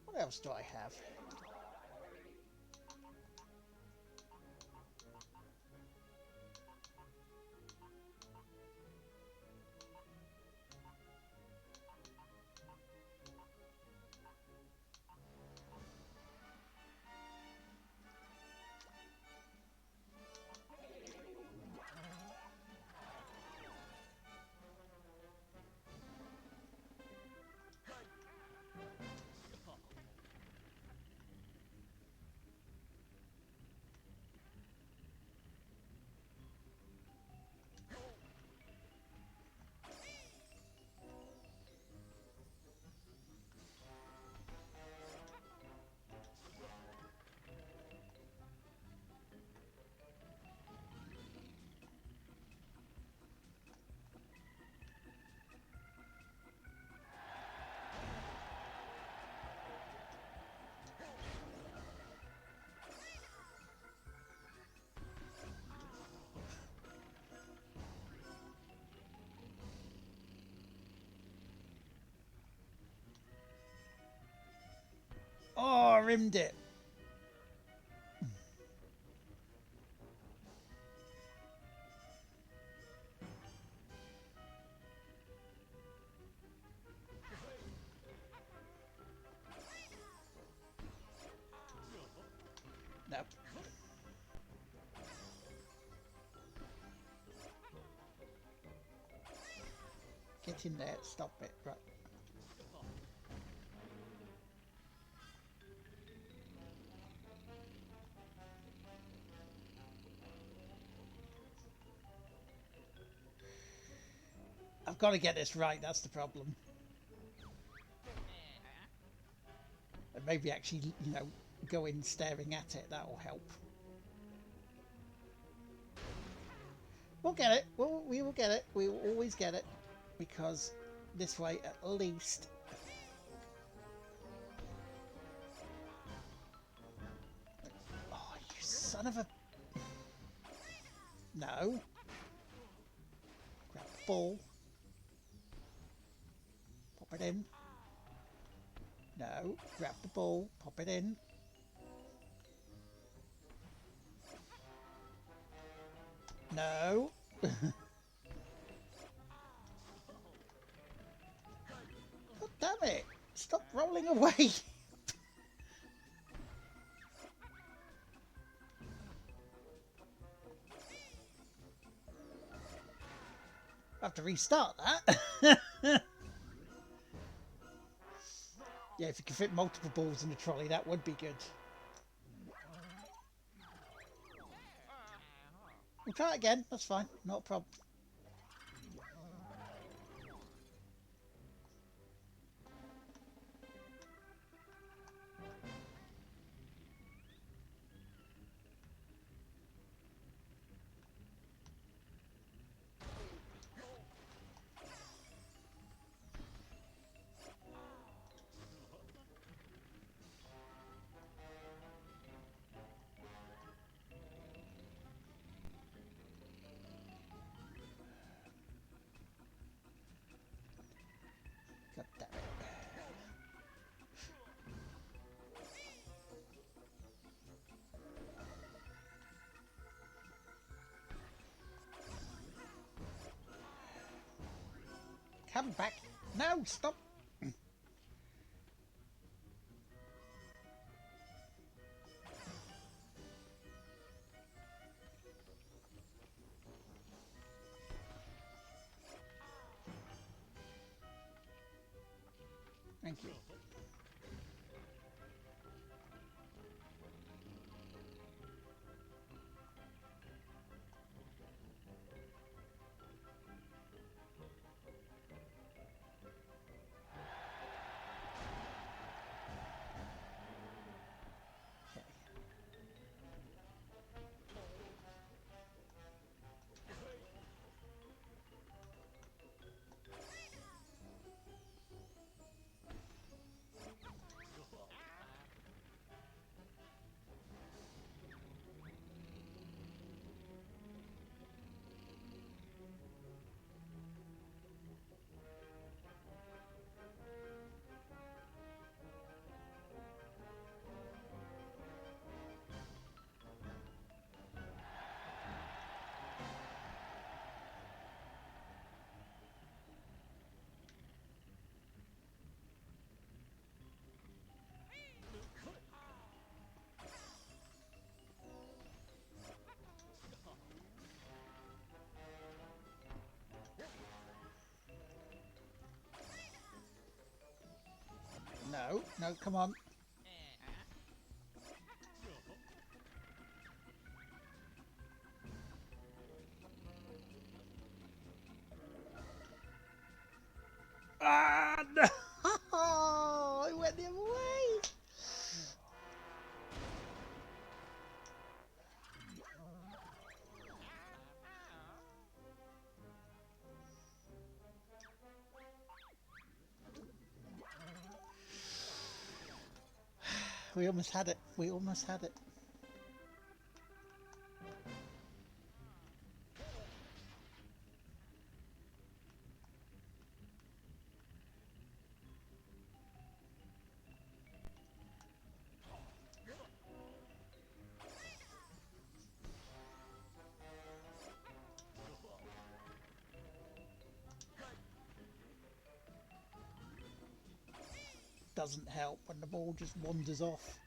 what else do I have? Oh, I rimmed it. Nope. Get in there. Stop it. Right. I've got to get this right. That's the problem. And maybe actually, you know, go in staring at it. That'll help. We'll get it. We will get it. We will always get it. Because this way, at least... Oh, you son of a... No. Grab the ball. Pop it in. No. Grab the ball. Pop it in. No. God damn it. Stop rolling away. I have to restart that. Yeah, if you can fit multiple balls in the trolley, that would be good. We'll try it again. That's fine. Not a problem. God damn it. Come back. No, stop. Thank you. No, no, come on. Ah, no! I went the other way. We almost had it. We almost had it. Doesn't help when the ball just wanders off.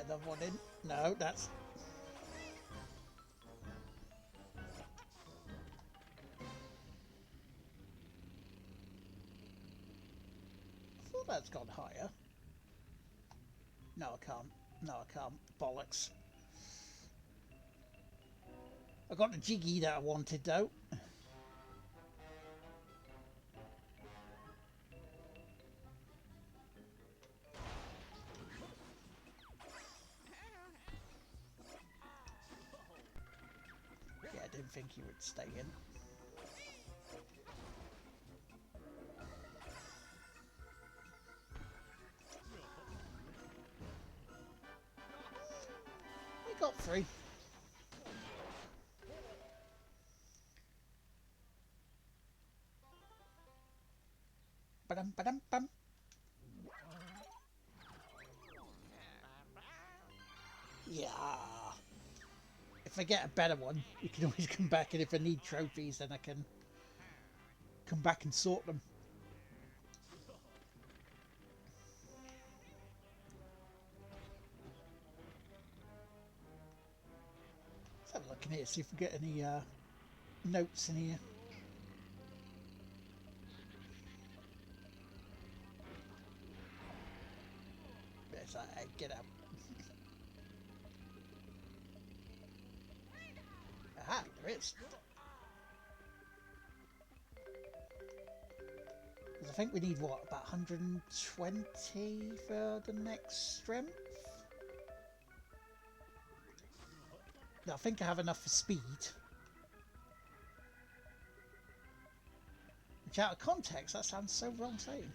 another one in. No, that's... I thought that's gone higher. No, I can't. No, I can't. Bollocks. I got the jiggy that I wanted, though. Yeah, I didn't think he would stay in. We got 3. Ba-dum, ba-dum, bum. Yeah. If I get a better one, you can always come back, and if I need trophies, then I can come back and sort them. Let's have a look in here, see if we get any notes in here. There's that egg, get out. Aha, there is. Because I think we need, what, about 120 for the next strength? No, I think I have enough for speed. Which out of context, that sounds so wrong saying.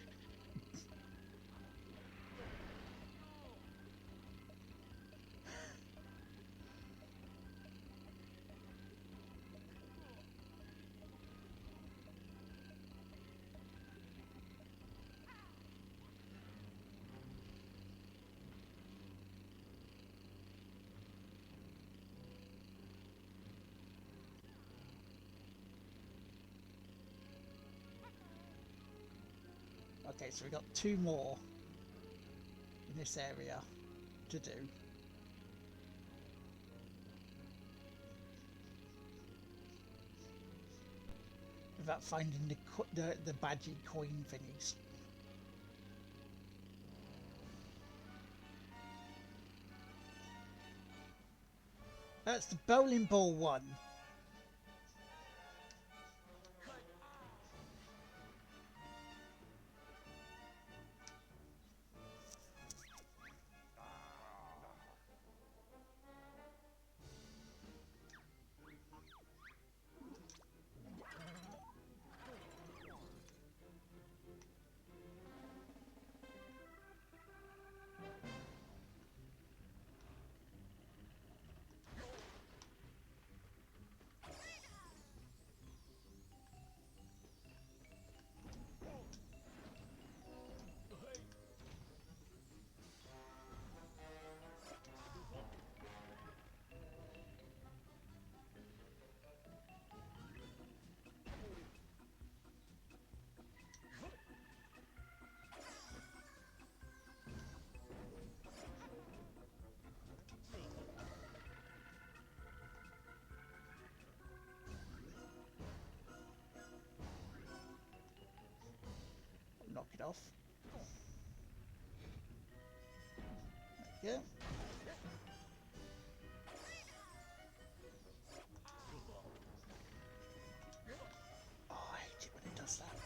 Okay, so we've got 2 more in this area to do. Without finding the badgy coin thingies. That's the bowling ball one. Knock it off. There you go. Oh, I hate it when it does that.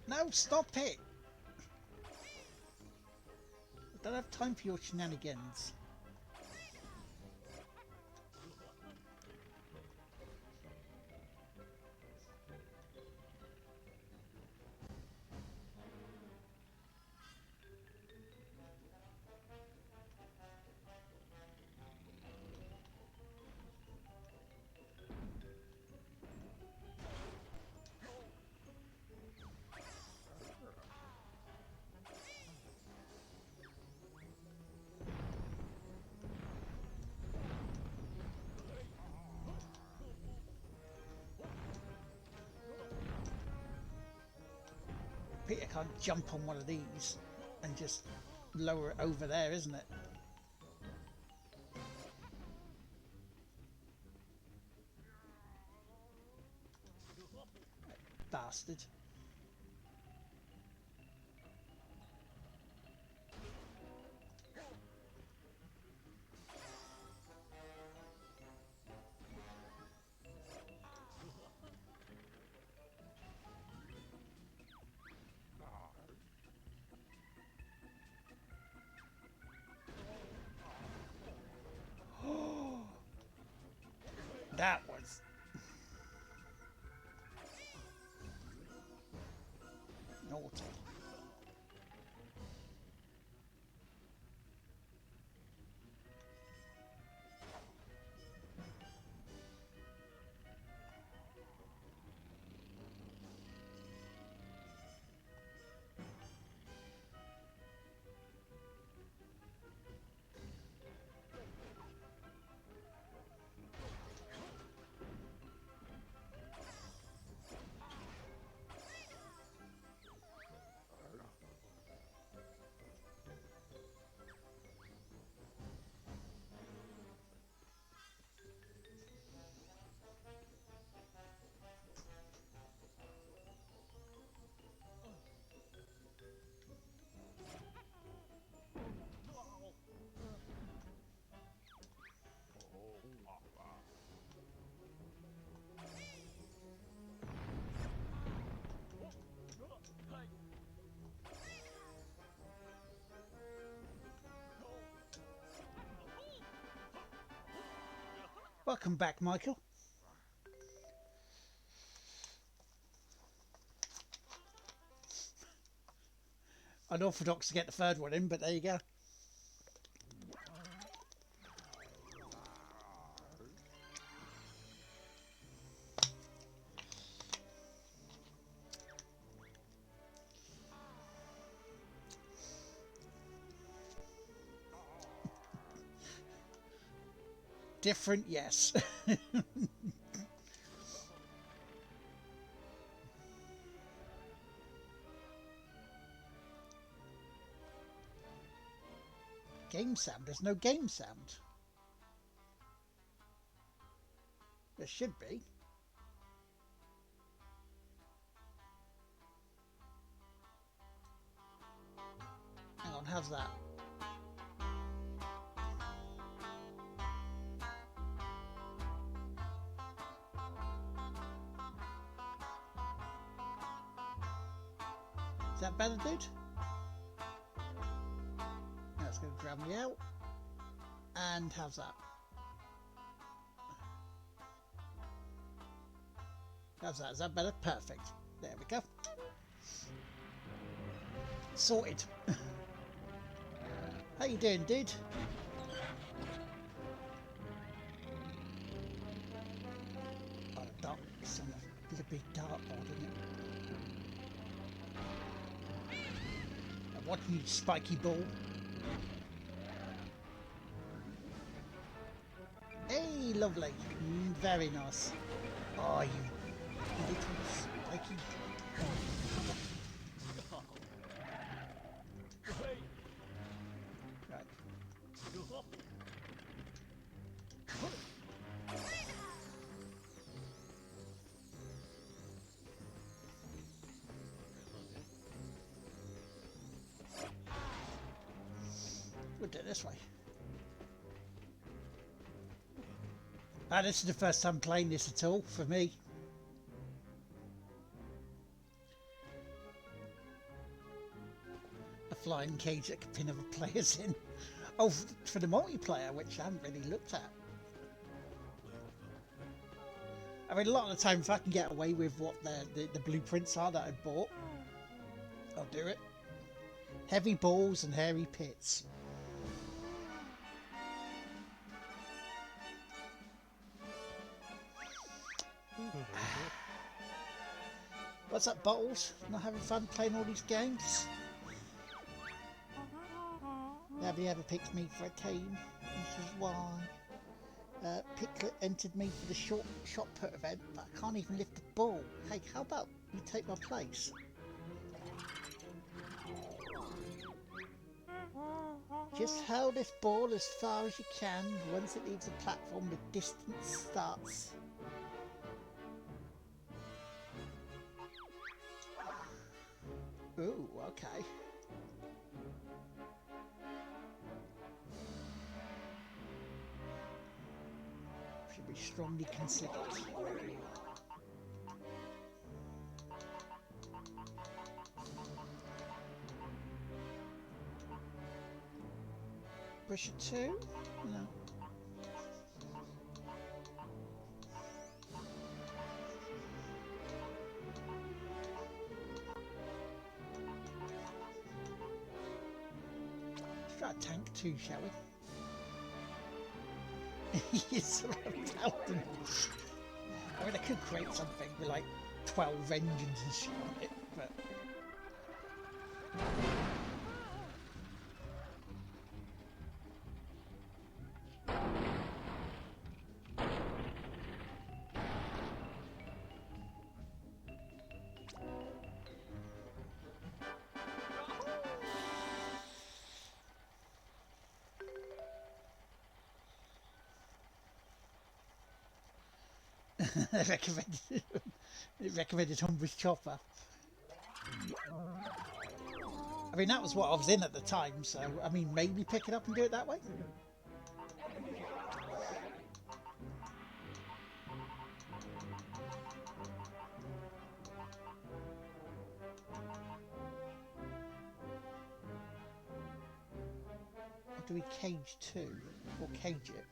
No, stop it! I don't have time for your shenanigans. Peter can't jump on one of these and just lower it over there, isn't it? Bastard. That was naughty. Welcome back, Michael. Unorthodox to get the third one in, but there you go. Different, yes. Game sound? There's no game sound. There should be. Hang on, how's that? Is that better, dude? That's going to drown me out. And how's that? How's that? Is that better? Perfect. There we go. Sorted. How you doing, dude? Oh, dark. It's on a little big dartboard, isn't it? I'm watching you, spiky ball. Hey, lovely. Very nice. Oh, you little spiky. Right. We'll do it this way. This is the first time playing this at all for me. A flying cage that can pin other players in. Oh, for the multiplayer, which I haven't really looked at. I mean, a lot of the time, if I can get away with what the blueprints are that I bought, I'll do it. Heavy balls and hairy pits. What's up, Bottles? Not having fun playing all these games? Have you ever picked me for a team? This is why. Picklet entered me for the shot put event, but I can't even lift the ball. Hey, how about you take my place? Just hurl this ball as far as you can. Once it leaves the platform, the distance starts. Ooh, okay. Should be strongly considered. Push it two? No. Let's try a tank two, shall we? You sort of tell them. I mean, I could create something with like 12 engines and shit on it, but. recommended Humber's Chopper. I mean, that was what I was in at the time, so I mean, maybe pick it up and do it that way. Or do we cage two? Or cage it?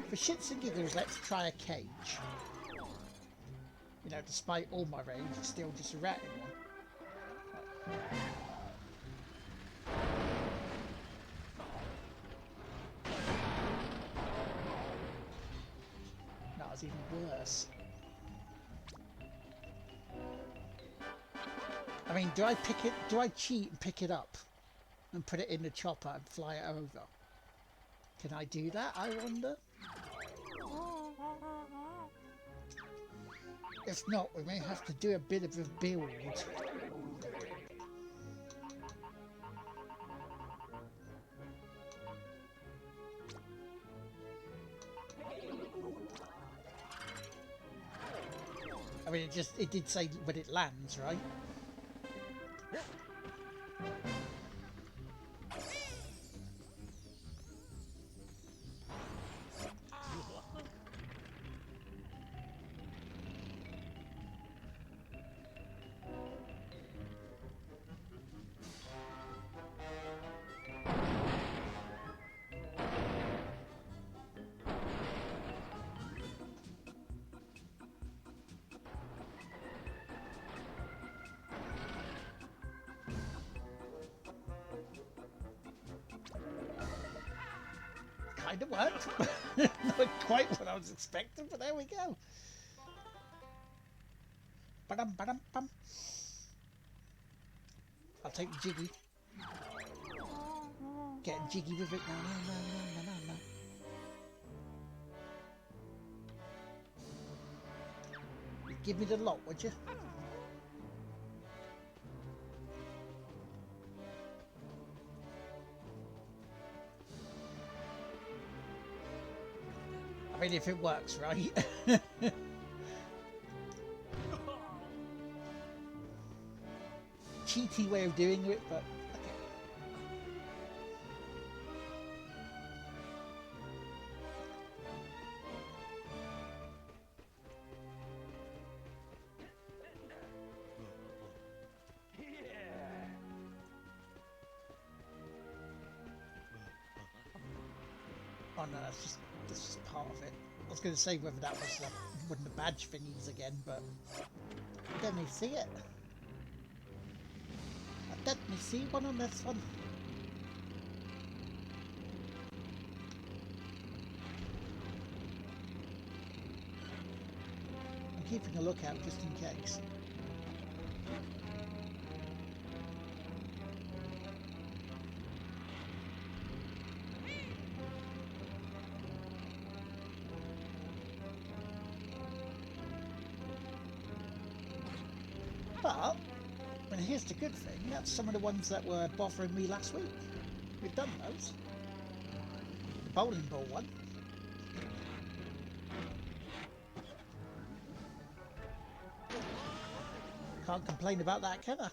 For shits and giggles, let's try a cage. You know, despite all my rage, it's still just a rat in one. That was even worse. I mean, do I pick it? Do I cheat and pick it up and put it in the chopper and fly it over? Can I do that, I wonder? If not, we may have to do a bit of a build. I mean, it did say when it lands, right? Kind of worked. Not quite what I was expecting, but there we go. Ba-dum, ba-dum, bum. I'll take the jiggy. Get jiggy with it. No. Give me the lot, would you? I mean, if it works, right? Cheaty way of doing it, but okay. Oh no, that's just part of it. I was going to say whether that was one of the badge thingies again, but I definitely see it. I definitely see one on this one. I'm keeping a lookout just in case. But, and here's the good thing, that's some of the ones that were bothering me last week. We've done those. The bowling ball one. Can't complain about that, can I?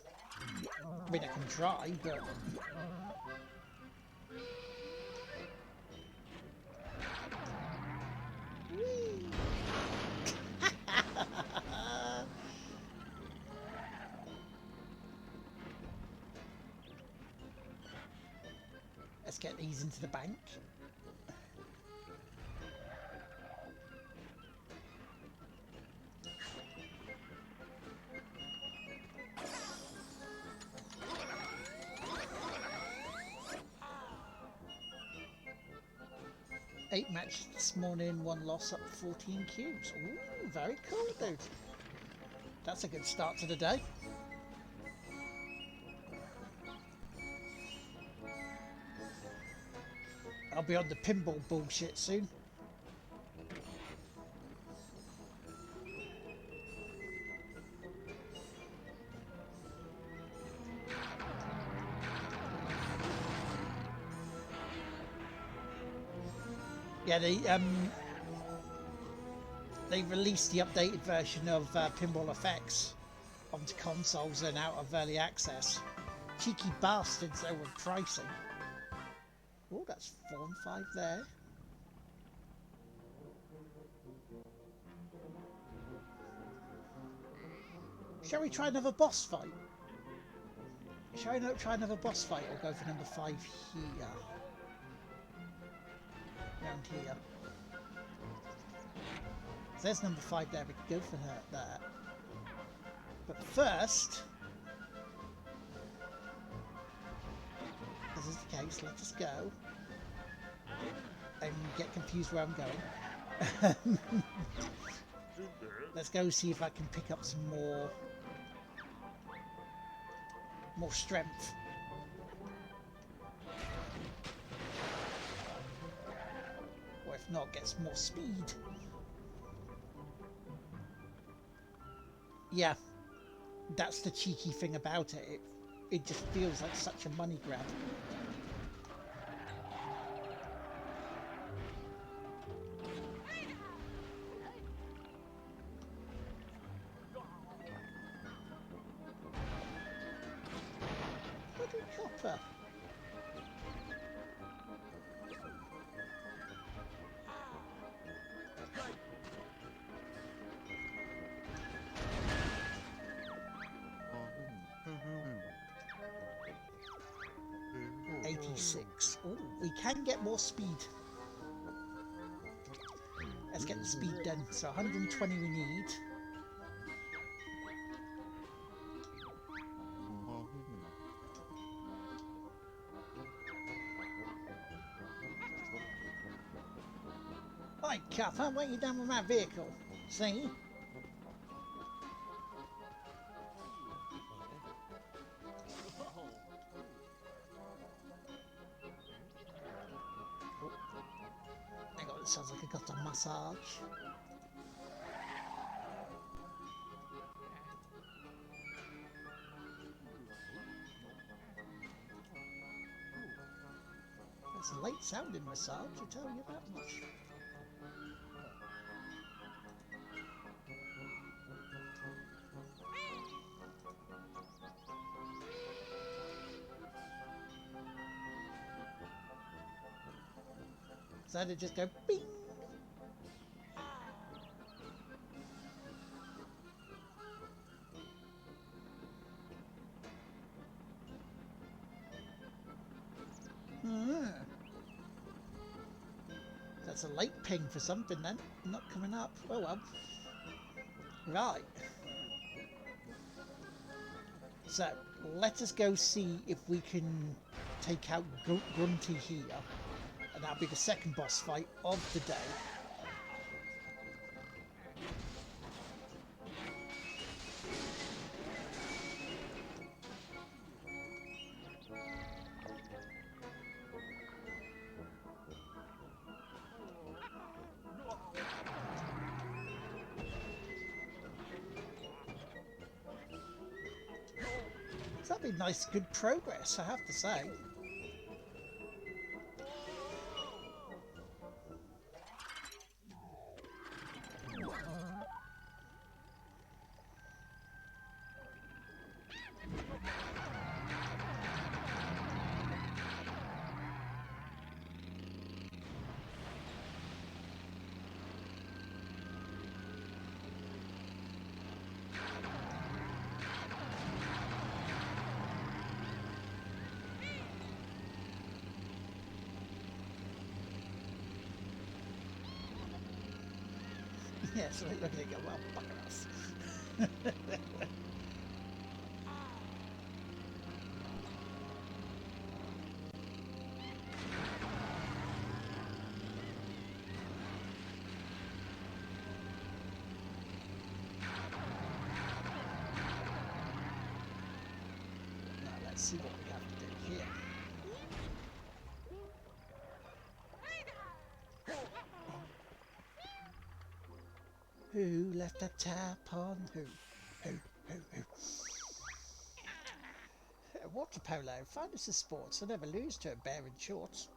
I mean, I can try, but... Whee! Let's get these into the bank. Eight matches this morning, 1 loss, up 14 cubes. Ooh, very cool, dude. That's a good start to the day. I'll be on the pinball bullshit soon. Yeah, they released the updated version of Pinball Effects onto consoles and out of early access. Cheeky bastards, they were pricey. Oh, that's 4 and 5 there. Shall we try another boss fight? Shall we try another boss fight or go for number 5 here? Round here. So there's number 5 there, we could go for her there. But first, this is the case, let us go. And get confused where I'm going. Let's go see if I can pick up some more strength. Or if not, get some more speed. Yeah, that's the cheeky thing about it. It just feels like such a money grab. Bloody copper. Oh, we can get more speed. Let's get the speed done. So 120 we need. Right, Copper, what you done with my vehicle? See? It sounds like I got a massage. It's a late sounding massage, I'll tell you that much. So to just go bing. That's a late ping for something then. Not coming up. Oh well. Right. So let us go see if we can take out Grunty here. And that'll be the second boss fight of the day. be nice, good progress, I have to say. Yeah, so look at it go, well, bugger us. Now let's see what we have to do here. Who left a tap on who? Who? Water polo, finest of sports. I never lose to a bear in shorts.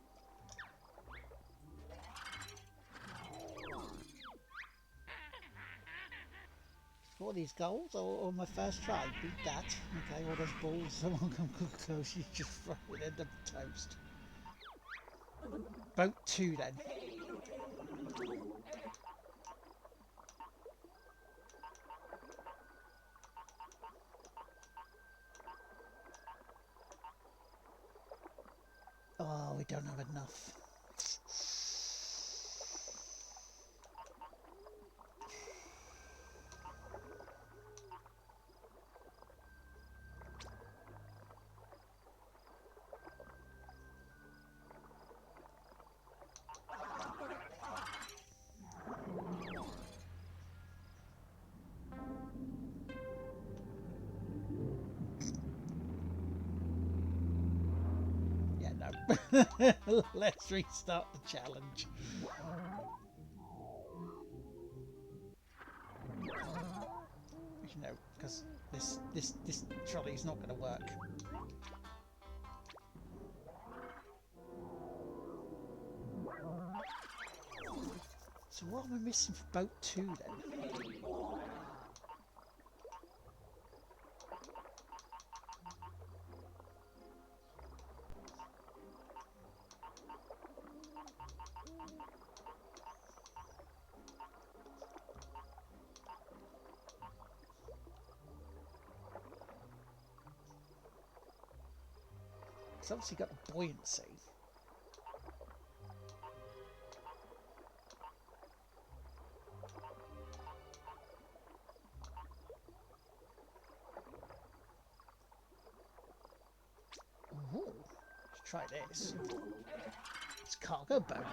All these goals or my first try, beat that. Okay, all those balls, someone come close, you just throw it end up toast. Boat 2 then. Oh, we don't have enough. Let's restart the challenge. You know, because this trolley's not going to work. So what am I missing for boat 2 then? It's obviously got a buoyancy. Ooh, let's try this. It's a cargo boat.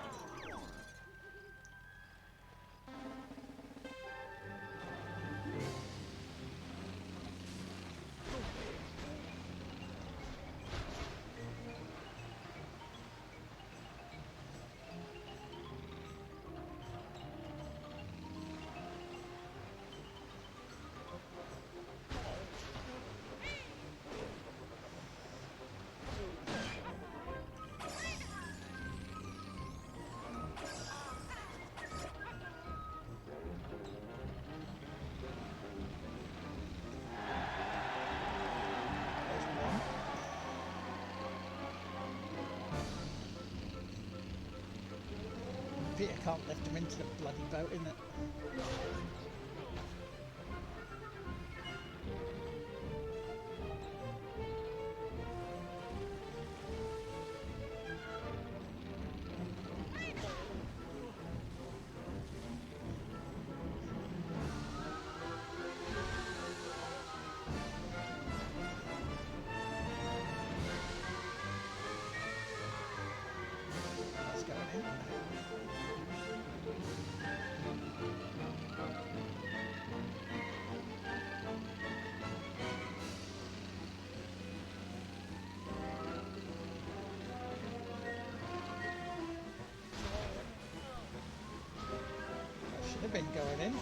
Peter can't lift him into the bloody boat, isn't it? That's going in. Should have been going in.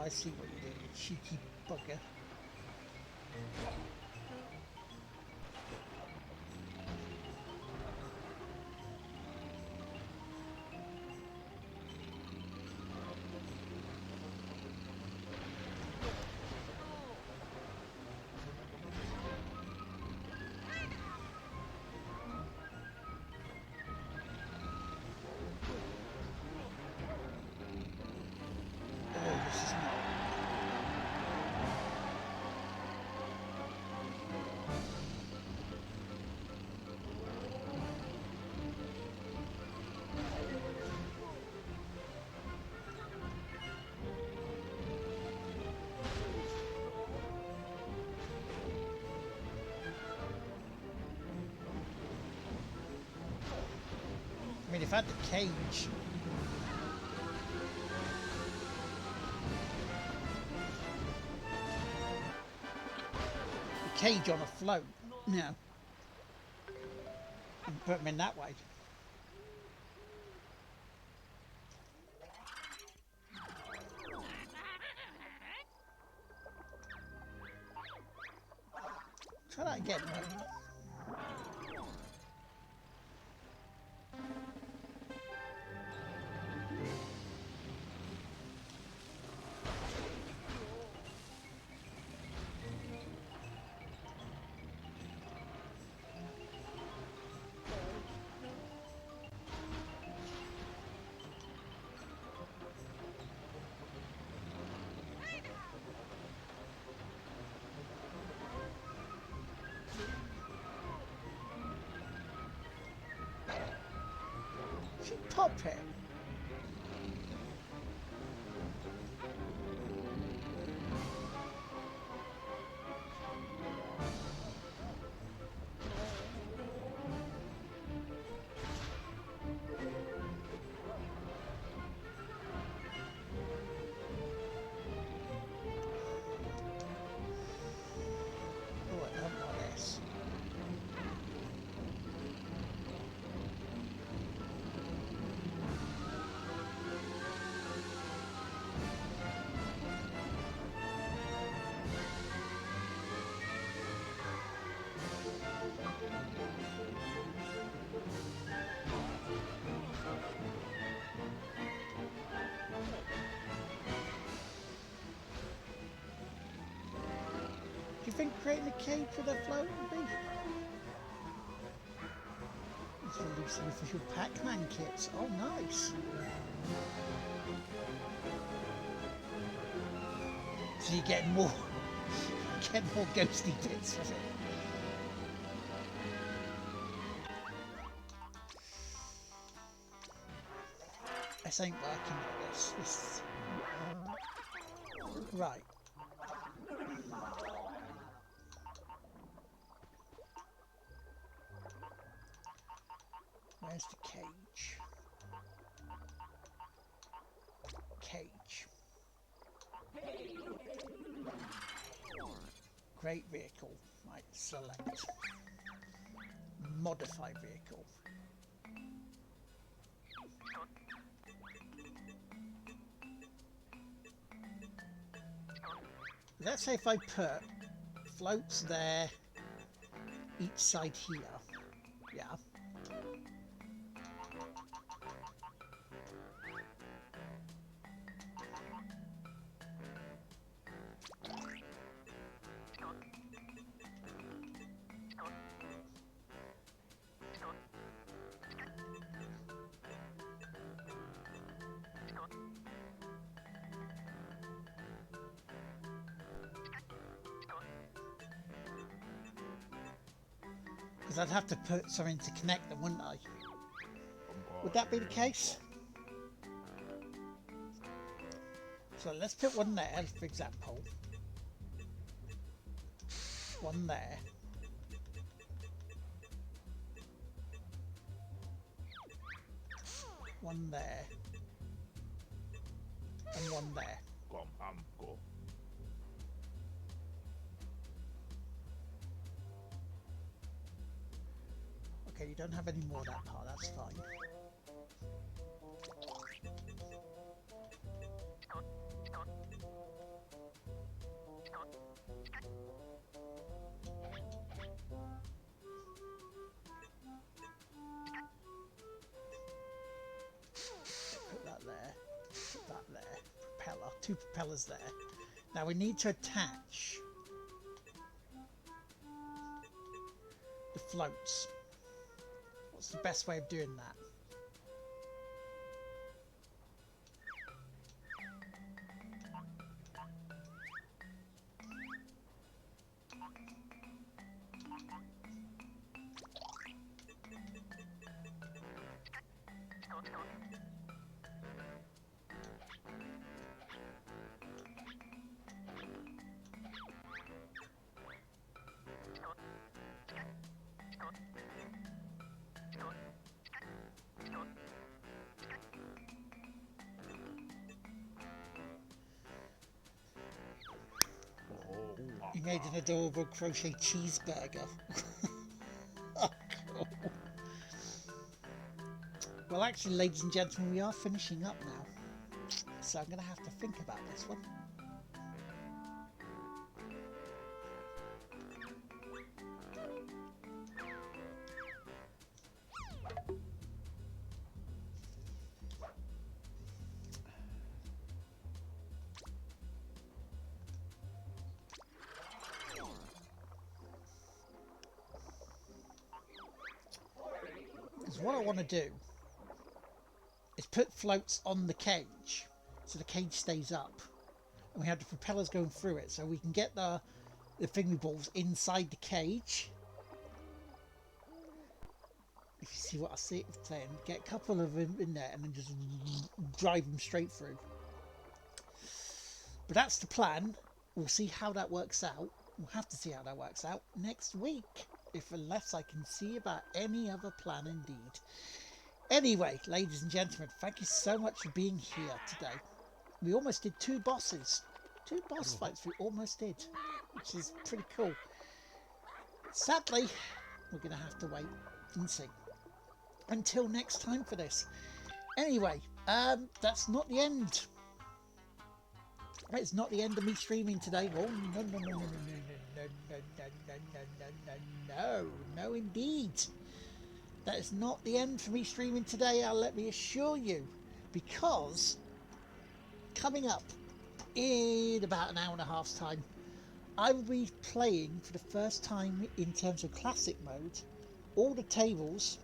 I see what you did, cheeky bugger. Oh, this is not. I mean, if I had the cage. The cage on a float. No. And put them in that way. Try that again. Pop it. Oh, I don't want this. Do you think creating a cage with a float would be? It's releasing official Pac-Man kits. Oh, nice. So you get more ghosty bits of it. This ain't working like this. Right. Where's the cage? Cage. Great vehicle. Right, select. Modify vehicle. Let's say if I put floats there, each side here. Yeah. Because I'd have to put something to connect them, wouldn't I? Would that be the case? So let's put one there, for example. One there. One there. And one there. Okay, you don't have any more of that part, that's fine. that there. Propeller. 2 propellers there. Now we need to attach the floats. What's the best way of doing that? You made an adorable crochet cheeseburger. Oh, cool. Well, actually, ladies and gentlemen, we are finishing up now. So I'm going to have to think about this one. Because what I want to do is put floats on the cage so the cage stays up, and we have the propellers going through it so we can get the thingy balls inside the cage. If you see what I see saying, get a couple of them in there and then just drive them straight through. But that's the plan. We'll see how that works out. We'll have to see how that works out next week, unless I can see about any other plan indeed. Anyway, ladies and gentlemen, thank you so much for being here today. We almost did 2 bosses. 2 boss fights we almost did, which is pretty cool. Sadly, we're going to have to wait and see until next time for this. Anyway, that's not the end. It's not the end of me streaming today. Oh, no, indeed. That is not the end for me streaming today, let me assure you. Because coming up in about an hour and a half's time, I will be playing for the first time in terms of classic mode all the tables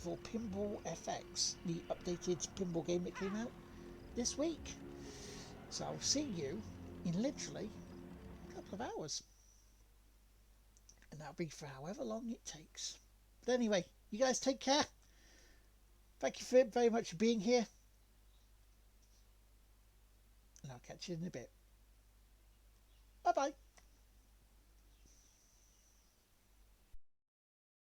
for Pinball FX, the updated pinball game that came out this week. So I'll see you in literally a couple of hours. And that'll be for however long it takes. But anyway, you guys take care. Thank you very much for being here. And I'll catch you in a bit. Bye bye.